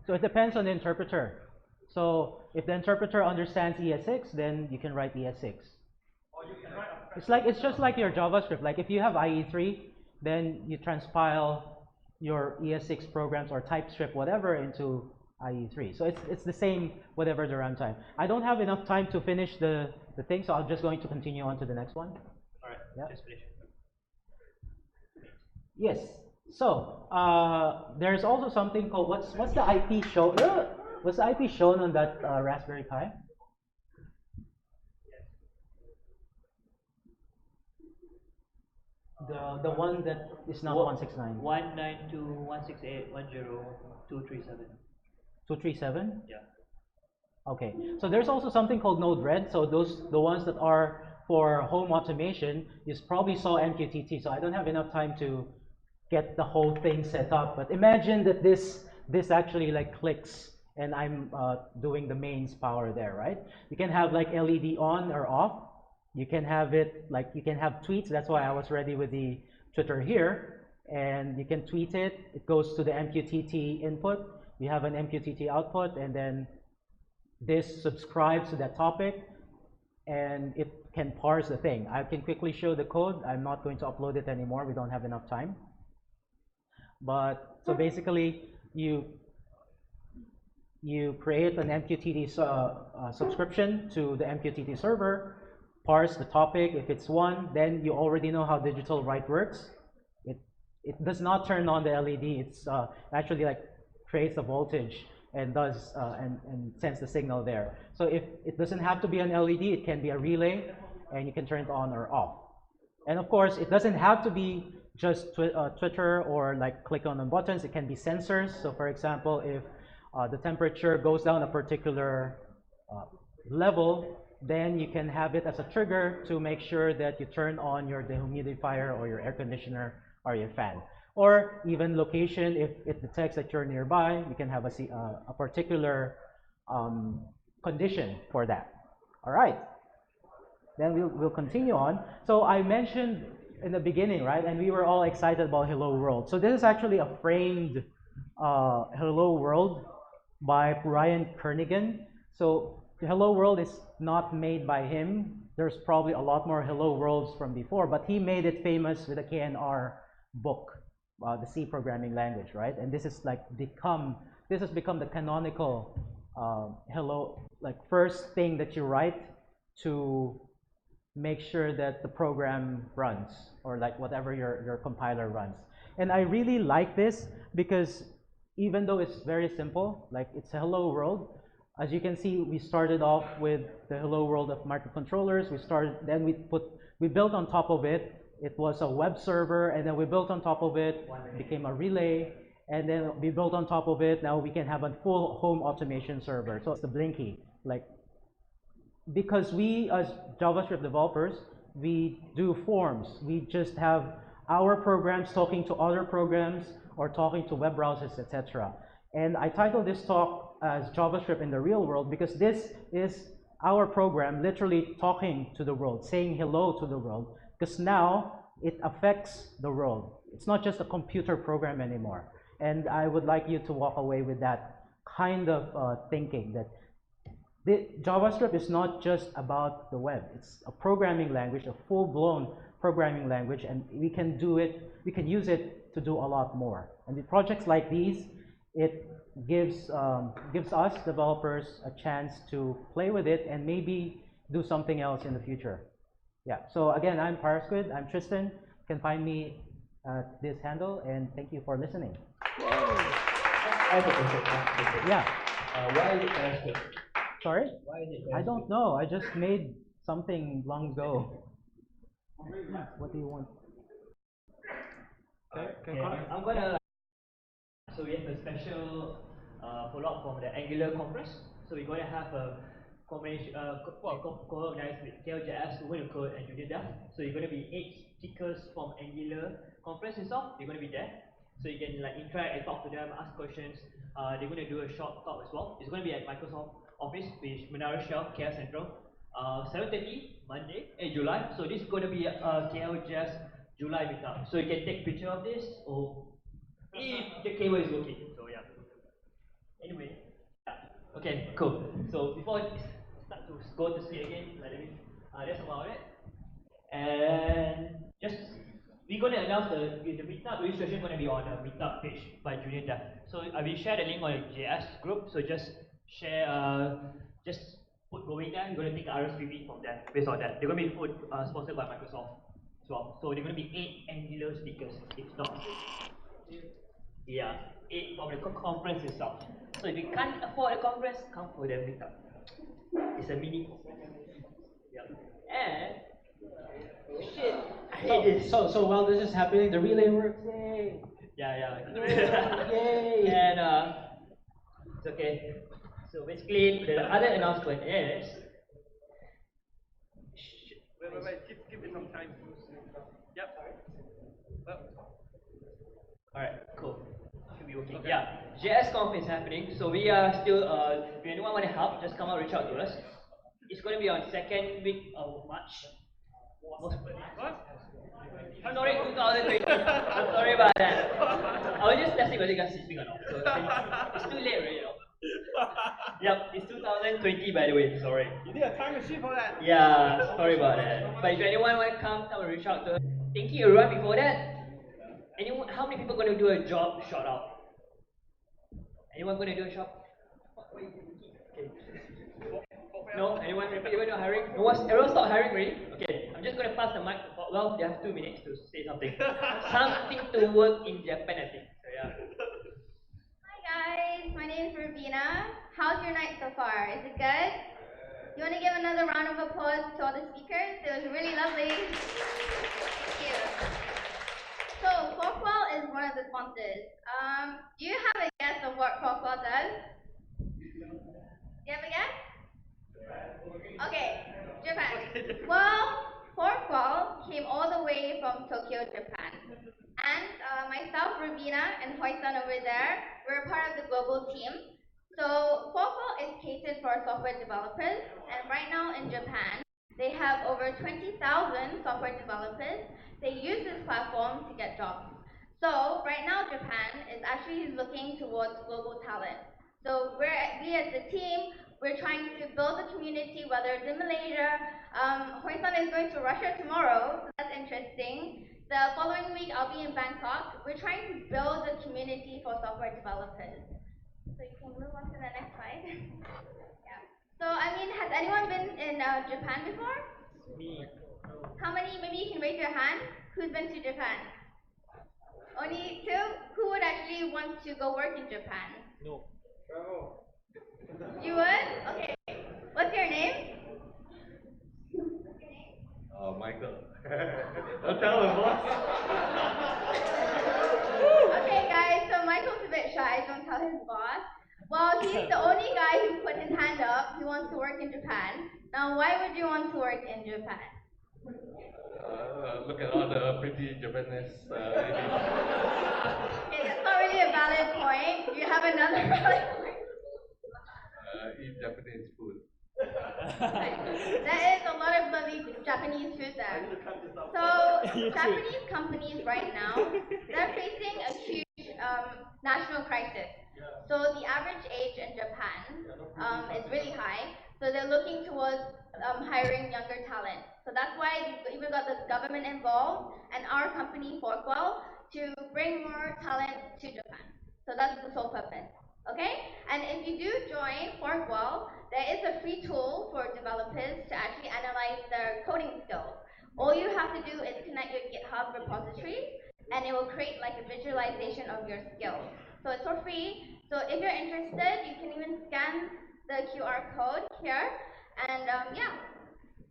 Speaker 6: So it depends on the interpreter. So if the interpreter understands ES6, then you can write ES6. It's just like your JavaScript. Like if you have IE3, then you transpile your ES6 programs or TypeScript, whatever, into IE3. So it's the same whatever the runtime. I don't have enough time to finish the thing, so I'm just going to continue on to the next one.
Speaker 1: All right,
Speaker 6: Yeah.
Speaker 1: just finish.
Speaker 6: Yes. So there's also something called what's the IP show? What's the IP shown on that Raspberry Pi? The one that is not 169.
Speaker 1: 192.168.10237.
Speaker 6: 237?
Speaker 1: Yeah.
Speaker 6: Okay. So there's also something called Node-RED. So the ones that are for home automation, you probably saw MQTT. So I don't have enough time to get the whole thing set up. But imagine that this actually like clicks and I'm doing the mains power there, right? You can have like LED on or off. You can have it like you can have tweets. That's why I was ready with the Twitter here. And you can tweet it. It goes to the MQTT input. You have an MQTT output, and then this subscribes to that topic, and it can parse the thing. I can quickly show the code. I'm not going to upload it anymore. We don't have enough time. But so basically, you create an MQTT subscription to the MQTT server, parse the topic. If it's one, then you already know how digital write works. It does not turn on the LED. It's actually like creates a voltage and does and sends the signal there. So if it doesn't have to be an LED, it can be a relay, and you can turn it on or off. And of course, it doesn't have to be just Twitter or like click on the buttons. It can be sensors. So for example, if the temperature goes down a particular level, then you can have it as a trigger to make sure that you turn on your dehumidifier or your air conditioner or your fan. Or even location, if it detects that you're nearby, you can have a particular condition for that. All right, then we'll continue on. So I mentioned in the beginning, right, and we were all excited about Hello World. So this is actually a framed Hello World by Ryan Kernigan. So Hello World is not made by him. There's probably a lot more Hello Worlds from before, but he made it famous with a KNR book, the C programming language, right? And this has become the canonical hello, like first thing that you write to make sure that the program runs, or like whatever your compiler runs. And I really like this because even though it's very simple, like it's a hello world, as you can see, we started off with the hello world of microcontrollers. Then we built on top of it. It was a web server, and then we built on top of it, became a relay, and then we built on top of it. Now we can have a full home automation server. So it's the Blinky, like, because we as JavaScript developers, we do forms. We just have our programs talking to other programs or talking to web browsers, etc. And I titled this talk as JavaScript in the real world because this is our program literally talking to the world, saying hello to the world, because now it affects the world. It's not just a computer program anymore. And I would like you to walk away with that kind of thinking, that JavaScript is not just about the web. It's a programming language, a full-blown programming language, and we can use it to do a lot more. And with projects like these, it gives us developers a chance to play with it and maybe do something else in the future. Yeah, so again, I'm Parasquid, I'm Tristan. You can find me at this handle, and thank you for listening.
Speaker 1: I have a question.
Speaker 6: Yeah.
Speaker 1: Why is it Parasquid?
Speaker 6: Sorry?
Speaker 1: Why is it
Speaker 6: I don't know. I just made something long ago. What do you want?
Speaker 1: Okay, I'm gonna. So we have a special follow-up from the Angular conference. So we're gonna have a combination, co-organized with KLJS, Who Will Code, and Junior Dev. So you're gonna be 8 speakers from Angular conference itself. You're gonna be there, so you can like interact and talk to them, ask questions. They're gonna do a short talk as well. It's gonna be at Microsoft Office, which Menara Shell, KL Central. 7:30 Monday, July. So this is gonna be a KLJS July meetup. So you can take picture of this, or if the cable is working. So yeah. Anyway, yeah. Okay, cool. So before I start to go to see again, that's about it. And just we're gonna announce the meetup registration gonna be on the meetup page by Junior Dev. So I will share the link on the JS group. So just share, just put going there. You're gonna take RSVP from there based on that. They're gonna be sponsored by Microsoft as well. So they're gonna be 8 Angular speakers. It's not. Yeah, 8 from the conference itself. So if you can't afford a conference, come for the meetup. It's a mini conference. Yeah. And shit, I hate this.
Speaker 6: So while this is happening, the relay works. Yay!
Speaker 1: Yeah.
Speaker 6: Yay!
Speaker 1: And it's okay. So basically, the other announcement is.
Speaker 3: Wait, give me some time. Yep.
Speaker 1: Alright, cool. Should be working. Okay. Yeah, JSConf is happening. So we are still, if anyone want to help, just come out, reach out to us. It's going to be on 2nd week of March. What? Sorry, 2020. I'm sorry about that. I was just testing whether you guys speak or not. So it's too late already, you know. Yep, it's 2020 by the way, sorry.
Speaker 3: You need a time machine for that.
Speaker 1: Yeah, sorry about that. But if anyone want to come and reach out to us. Thank you everyone. Before that, anyone, how many people going to do a job shout out? Anyone going to do a job? Okay. No? Anyone not hiring? No one, everyone stop hiring already? Okay, I'm just going to pass the mic. Well, they have 2 minutes to say something. Something to work in Japan, I think. So yeah.
Speaker 7: Hi guys, my name is Rubina. How's your night so far? Is it good? You want to give another round of applause to all the speakers? It was really lovely. Thank you. So of what Forkwell does? Do you have a guess? Okay, Japan. Well, Forkwell came all the way from Tokyo, Japan. And myself, Ravina, and Hoisan over there, we're part of the global team. So Forkwell is catered for software developers, and right now in Japan, they have over 20,000 software developers. They use this platform to get jobs. So right now, Japan is actually looking towards global talent. So we as the team, we're trying to build a community, whether it's in Malaysia. Hoisan is going to Russia tomorrow, so that's interesting. The following week, I'll be in Bangkok. We're trying to build a community for software developers. So you can move on to the next slide. Yeah. So, I mean, has anyone been in Japan before?
Speaker 1: Me.
Speaker 7: How many? Maybe you can raise your hand. Who's been to Japan? Only two? Who would actually want to go work in Japan?
Speaker 1: No.
Speaker 7: You would? Okay. What's your name?
Speaker 4: Michael. Don't tell him, boss.
Speaker 7: Okay, guys, so Michael's a bit shy, don't tell his boss. Well, he's the only guy who put his hand up. He wants to work in Japan. Now, why would you want to work in Japan?
Speaker 3: Look at all the pretty Japanese ladies.
Speaker 7: Okay, that's not really a valid point. Do you have another valid point?
Speaker 3: Eat Japanese food.
Speaker 7: There is a lot of lovely Japanese food there. So Japanese companies right now, they're facing a huge national crisis. So the average age in Japan is really high. So they're looking towards hiring younger talent. So that's why we've even got the government involved and our company, Forkwell, to bring more talent to Japan. So that's the sole purpose. Okay? And if you do join Forkwell, there is a free tool for developers to actually analyze their coding skills. All you have to do is connect your GitHub repositories, and it will create like a visualization of your skills. So it's for free. So if you're interested, you can even scan the QR code here, and yeah,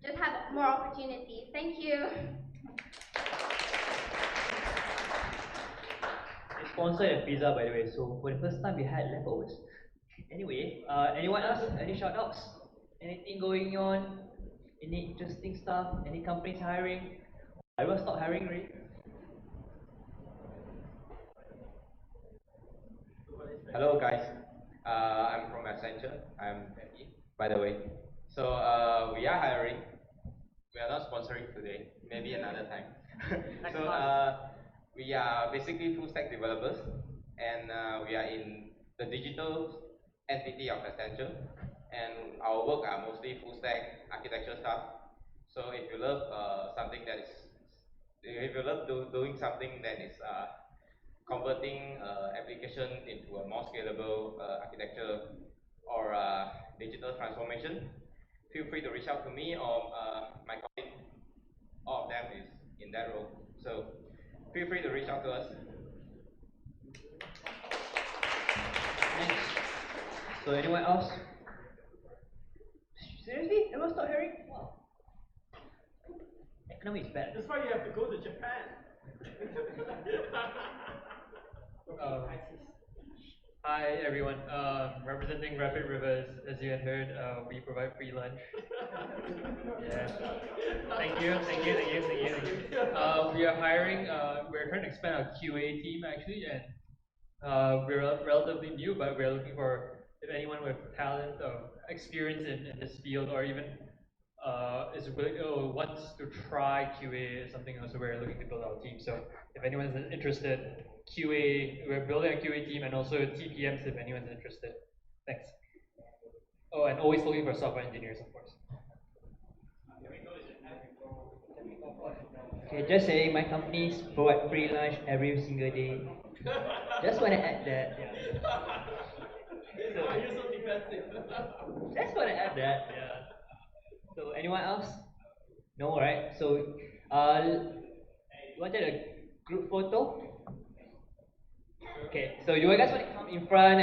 Speaker 7: just have more opportunities. Thank you.
Speaker 1: It's sponsored a pizza, by the way, so for the first time we had leftovers. Anyway, anyone else? Any shout outs? Anything going on? Any interesting stuff? Any companies hiring? Everyone stop hiring already?
Speaker 4: Hello guys, I'm from Accenture. I'm Becky, by the way. So we are hiring. We are not sponsoring today. Maybe another time. So we are basically full stack developers, and we are in the digital entity of Accenture. And our work are mostly full stack architecture stuff. So if you love something that is, if you love doing something that is converting application into a more scalable architecture or digital transformation, feel free to reach out to me or my colleague. All of them is in that role. So feel free to reach out to us.
Speaker 1: Thanks. So anyone else? Seriously? Everyone stop hiring? Wow. Economy is bad.
Speaker 3: That's why you have to go to Japan.
Speaker 8: Hi everyone, representing Rapid Rivers, as you had heard, we provide free lunch. Yeah. Thank you. We are hiring, we're trying to expand our QA team actually, and we're relatively new, but we're looking for if anyone with talent or experience in this field, or even is willing or wants to try QA is something else we're looking to build our team. So if anyone's interested, QA, we're building a QA team, and also TPMs if anyone's interested. Thanks. Oh, and always looking for software engineers, of course.
Speaker 1: Okay, just saying, my companies provide free lunch every single day. Just want to add that.
Speaker 3: Why are you so defensive?
Speaker 1: Just want to add that. Yeah. So anyone else? No, right? So, wanted a group photo? Okay, so you guys want to come in front